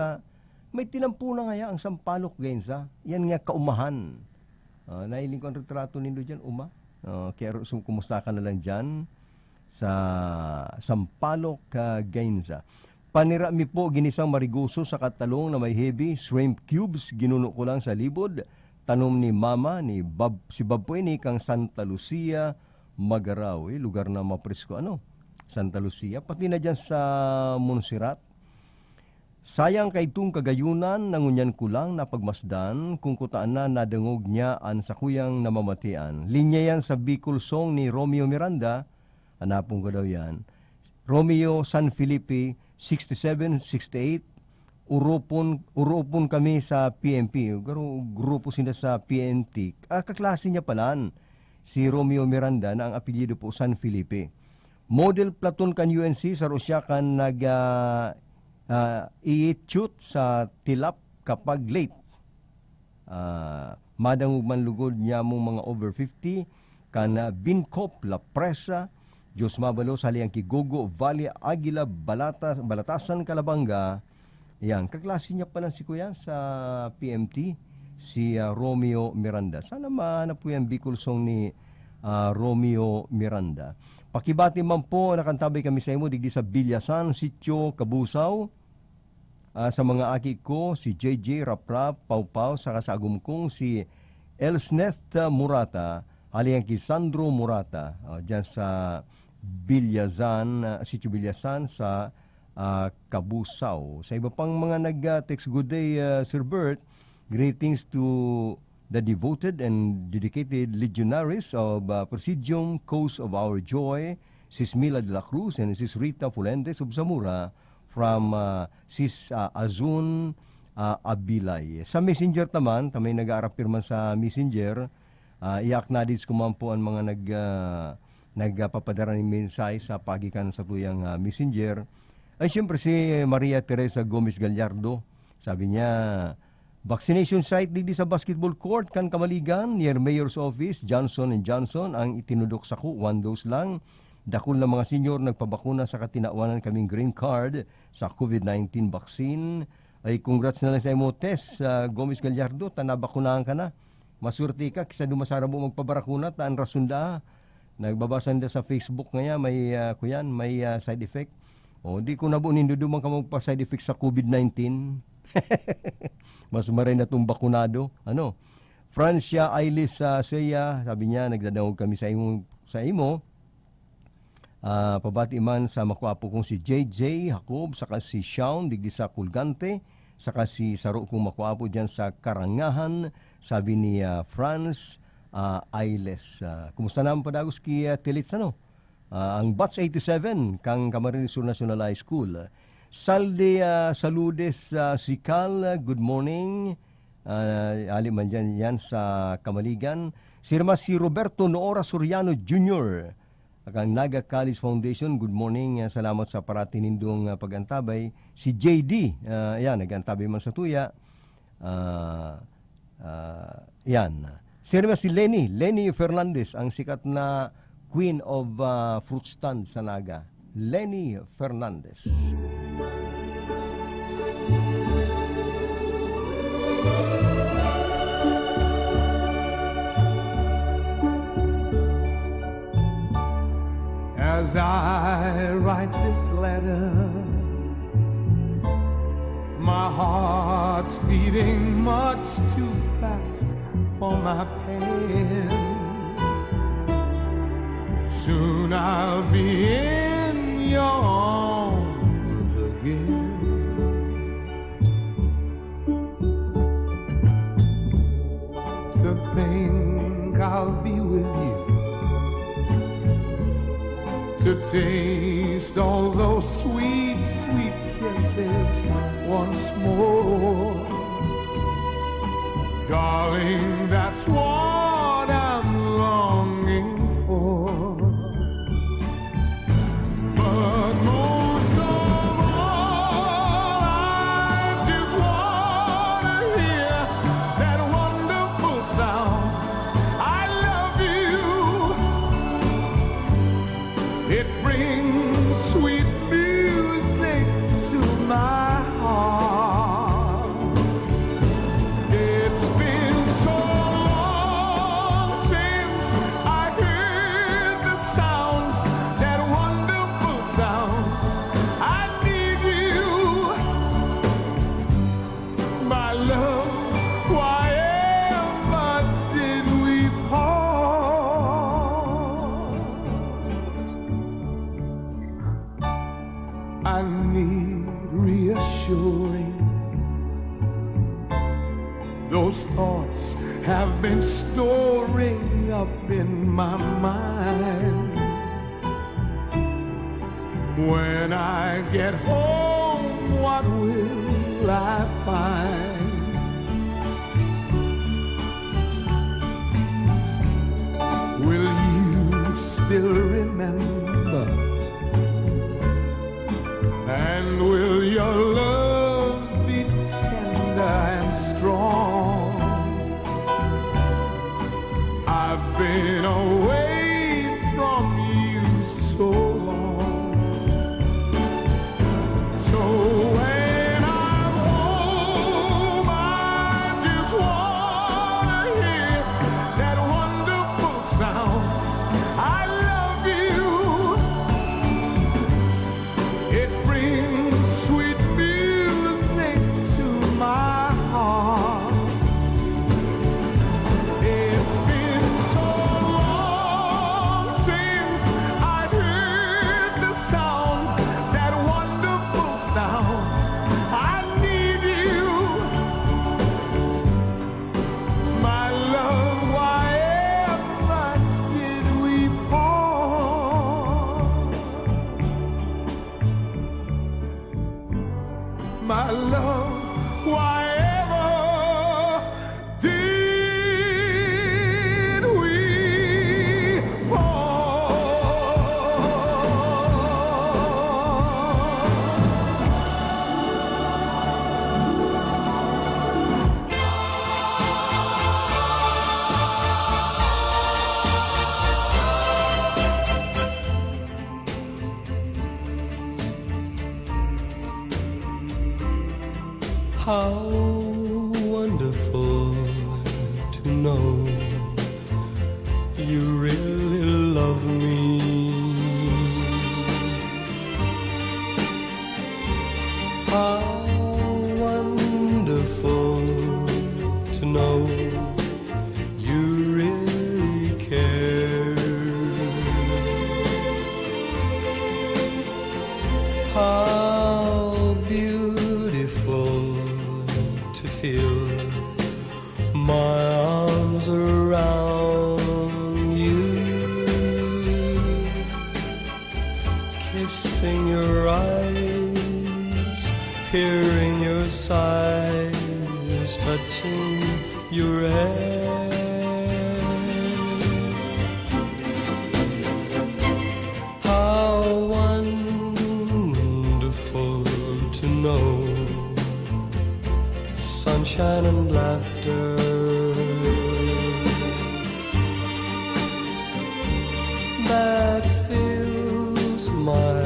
May tinampo na nga ang Sampaloc, Gainza. Yan nga kaumahan. Nailing ko ang retrato nindo dyan, kaya kumusta ka na lang dyan sa Sampaloc, Gainza. Panirami po ginisang marigoso sa katalong na may heavy shrimp cubes. Ginuno ko lang sa libod. Tanom ni Mama, si Bob po ini kang Santa Lucia, Magaraw. Lugar na mapresko. Santa Lucia, pati na dyan sa Montserrat. Sayang kay itong kagayunan, nangunyan ko lang na pagmasdan kung kutaan na nadangog niya ang sakuyang namamatian. Linya yan sa Bicol song ni Romeo Miranda, hanapon ko daw yan. Romeo San Felipe, 67-68, urupon kami sa PNP. Grupo sila sa PNT. Kaklase niya palan, si Romeo Miranda na ang apelyido po San Felipe. Model platoon kan UNC sa Rusya kan i-shoot sa tilap kapag late. Madangog man lugod niya mong mga over 50 kan Bincop, La Presa, Diyos Mabalo, Saliang Kigogo, Valle, Aguila, Balatasan, Calabanga. Yan, kaklase niya pala si Kuya sa PMT, si Romeo Miranda. Sana mahanap po yan Bicol song ni Romeo Miranda. Pakibati man po, nakantabay kami sa imo, digdi sa Bilyasan, Sitio, Kabusaw. Sa mga aki ko, si JJ, Raprap, Pau Pau, saka sa agum kong si Elsneth Murata, aliang ki Sandro Murata, dyan sa Bilyasan, Sitio Bilyasan sa Kabusaw. Sa iba pang mga nag-text, good day, Sir Bert. Greetings to the devoted and dedicated legionaries of Presidium, Cause of Our Joy, Sis Mila de la Cruz and Sis Rita Fulendes of Zamora from Sis Azun Abilay. Sa Messenger naman, tamay nag-aarapirman sa Messenger, i-acknowledge ko man po ang mga nagpapadara ng mensahe sa pagikan sa tuyang Messenger. Ay siyempre si Maria Teresa Gomez Gallardo, sabi niya, vaccination site digdi sa basketball court kan Kamaligan near Mayor's Office, Johnson & Johnson ang itinudok sa ko, 1 dose lang. Dakol na mga senior nagpabakuna sa katinawanan kaming green card sa COVID-19 vaccine. Ay congrats na lang sa imo test, Gomez Gallardo, tanabakunahan ka na. Masurti ka, kisa dumasara mo magpabarakuna, taan rasunda. Nagbabasa nila sa Facebook ngayon, may side effect. O, di ko na po nindudumang ka magpa-side effect sa COVID-19. Mas maray na itong bakunado. Francia Ailis Seya, sabi niya, nagdadangog kami sa imo. Pabati man sa makuapo kong si JJ Jacob, saka si Shaun, digdi sa Kulgante, saka si Saro kong makuapo dyan sa Karangahan, sabi ni France Ailes. Kumusta naman padagos ki Tilits, ang Batch 87, kang Camarines Sur National High School. Salde Saludes Sikal, good morning. Aliman dyan yan sa Kamaligan. Sirma si Roberto Noora Soriano Jr. Ang Naga College Foundation, good morning. Salamat sa parati nindong pagantabay. Si JD, yan, nagantabay man sa tuya. Yan. Sirma si Lenny Fernandez, ang sikat na Queen of Fruit Stand sa Naga. Lenny Fernandez. As I write this letter, my heart's beating much too fast for my pen. Soon I'll be in your arms again. To think I'll be with you, to taste all those sweet, sweet kisses once more. Darling, that's what I'm longing for. But most of all, I just want to hear that wonderful sound, I love you. It brings sweet music to my heart. It's been so long I need reassuring. Those thoughts have been storing up in my mind. When I get home, what will I find? Will you still remember? And will your love be tender and strong? I've been away from you so long. So when I'm home, I just wanna hear that wonderful sound. I love you. It brings sweet music to my heart. It's been so long since I've heard the sound, that wonderful sound. I need you, my love. Why ever did we part? My love, why ever did we How wonderful to know you really love me. How wonderful to know you really care. How beautiful to feel my arms around you, kissing your eyes, hearing your sighs, touching your hair. How wonderful to know sunshine and laughter, that fills my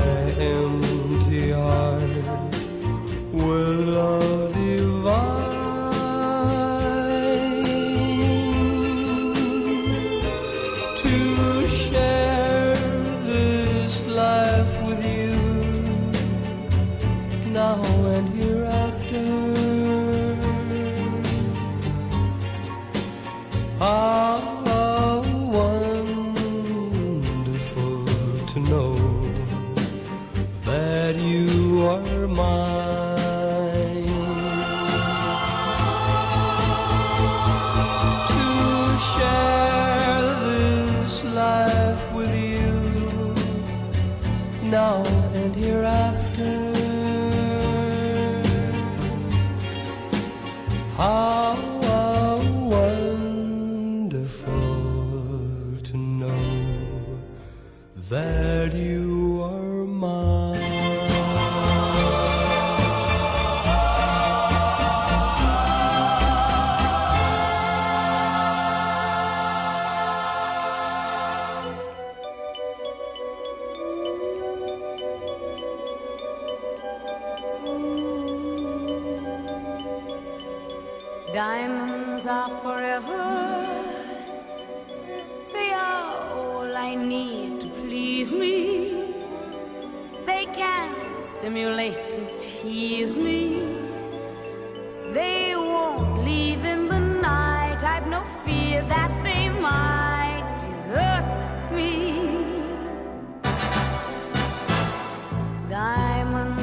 empty heart with love divine. To share this life with you, now and hereafter. How wonderful to know that you are mine. To share this life with you, now and hereafter. How wonderful to know that you are mine. Diamonds are forever. They are all I need to please me. They can stimulate and tease me. They won't leave in the night. I've no fear that they might desert me. Diamonds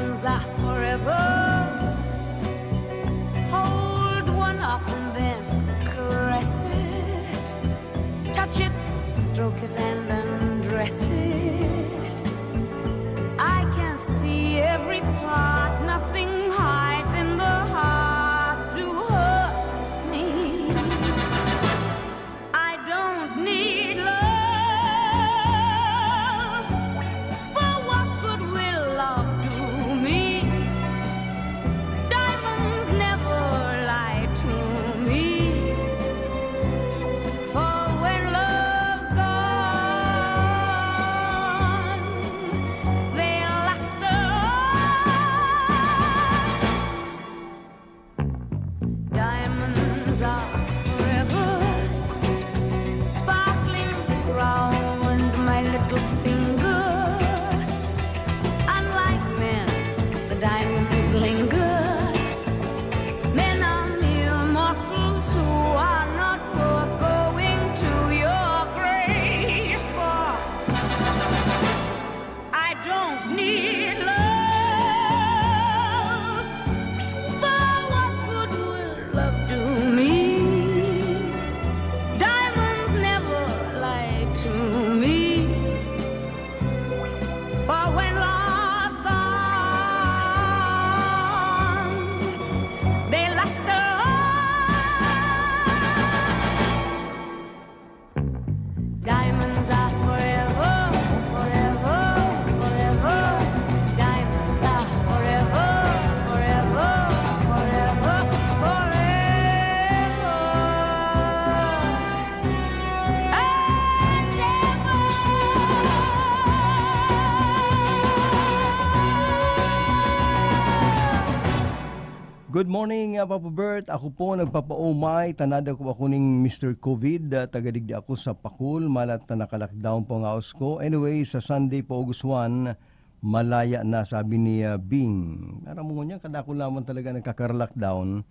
Good morning, Papa Bert. Ako po nagpapaumay. Tanada ko ako ning Mr. COVID. Tagadigdi ako sa Pakul. Malat na nakalockdown po ang house ko. Anyway, sa Sunday po, August 1, malaya na, sabi ni Bing. Aram mo niya, kadako naman talaga nagkaka-lockdown.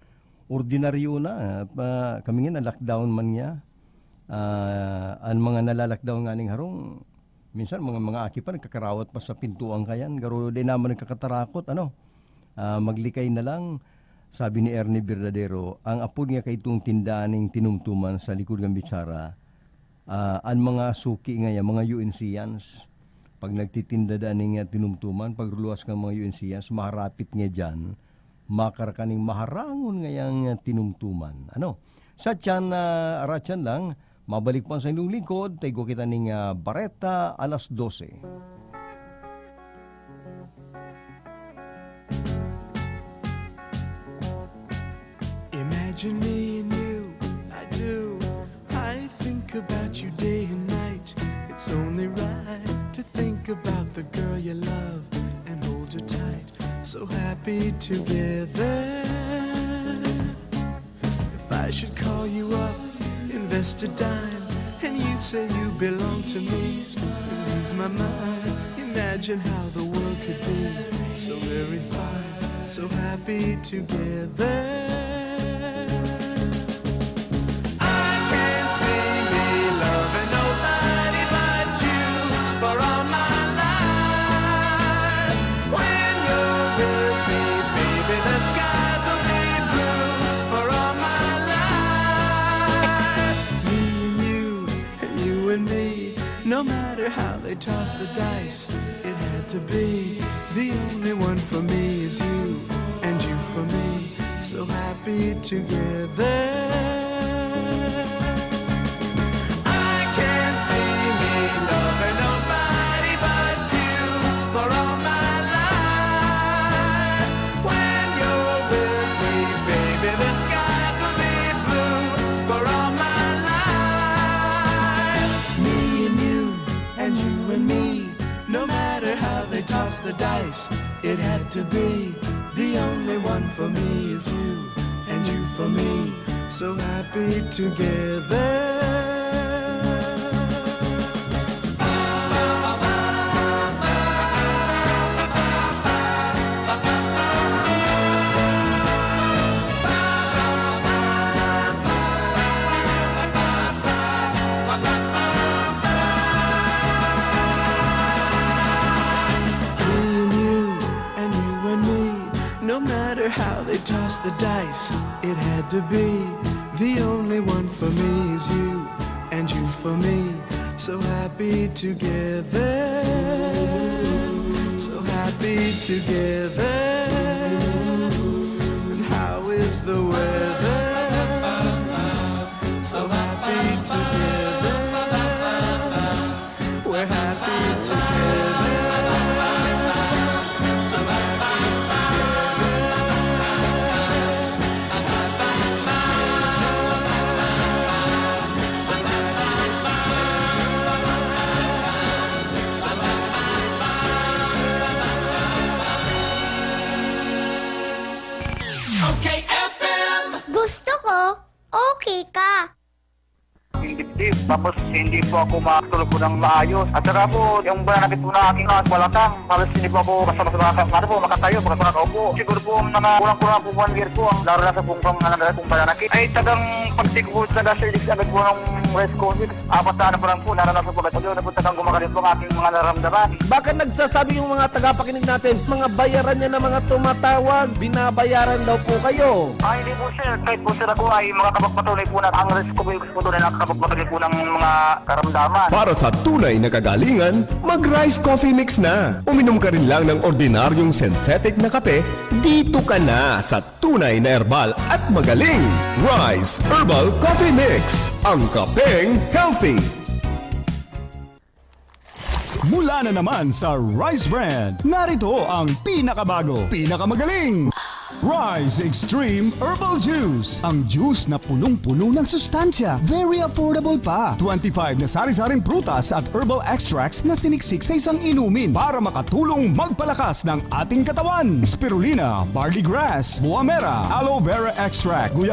Ordinaryo na. Kami nga na-lockdown man niya. Ang mga nalalockdown nga ning harong, minsan mga aki pa nagkakarawat pa sa pintuan kayan. Garo din naman nagkakatarakot. Maglikay na lang. Sabi ni Ernie Verdadero, ang apod nga kay itong tindaning tinumtuman sa likod ng Bitsara, ang mga suki nga yan, mga UNCians, pag nagtitinda daning tinumtuman, pag ruluwas ng mga UNCians, maharapit nga dyan, makarakaning maharangon ngayang tinumtuman. Sa tiyan aratyan lang, mabalik po sa inyong lingkod, tayo kita ning Bareta alas 12. Imagine me and you, I do. I think about you day and night. It's only right to think about the girl you love and hold her tight. So happy together. If I should call you up, invest a dime, and you say you belong to me, it lose my mind. Imagine how the world could be so very fine, so happy together. No matter how they toss the dice, it had to be. The only one for me is you, and you for me, so happy together. I can't see me loving nobody but you for all my life. When you're with me, baby, the skies will be blue for all my life. Me and you, and you and me, no matter how they toss the dice, it had to be. The only one for me is you, and you for me, so happy together. How they toss the dice, it had to be. The only one for me is you, and you for me, so happy together, so happy together. And how is the weather? So happy together, we're happy together, so happy together. Gusto ko, okay ka. Dibdib. Tapos hindi po ako makatulog po ng maayos. At saka po, yung banakit po na aking balakang, halos hindi po ako makatayo, makaupo. Siguro po, kulang-kulang po 1 year po, laro na sa pong banakit. Ay tagang pagtik po talaga sa ilis agad po ng rest COVID. 4 na po lang po, naranasan po agad. Na po tagang gumagalit po ang aking mga naramdaman. Baka nagsasabi yung mga tagapakinig natin, mga bayaran niya na mga tumatawag, binabayaran daw po kayo. Ay, hindi po sir. Kahit po sir ako ay makakapagpatuloy po na ang rest COVID po doon ay nakakapagpatuloy po ng mga karamdaman. Para sa tunay na kagalingan, mag-Rice Coffee Mix na. Uminom ka rin lang ng ordinaryong synthetic na kape, dito ka na sa tunay na herbal at magaling. Rice Herbal Coffee Mix. Ang kapeng healthy. Mula na naman sa Rice Brand, narito ang pinakabago, pinakamagaling Rise Extreme Herbal Juice. Ang juice na punong-puno ng sustansya. Very affordable pa. 25 na sari-saring prutas at herbal extracts na siniksik sa isang inumin para makatulong magpalakas ng ating katawan. Spirulina, barley grass, buamera, aloe vera extract,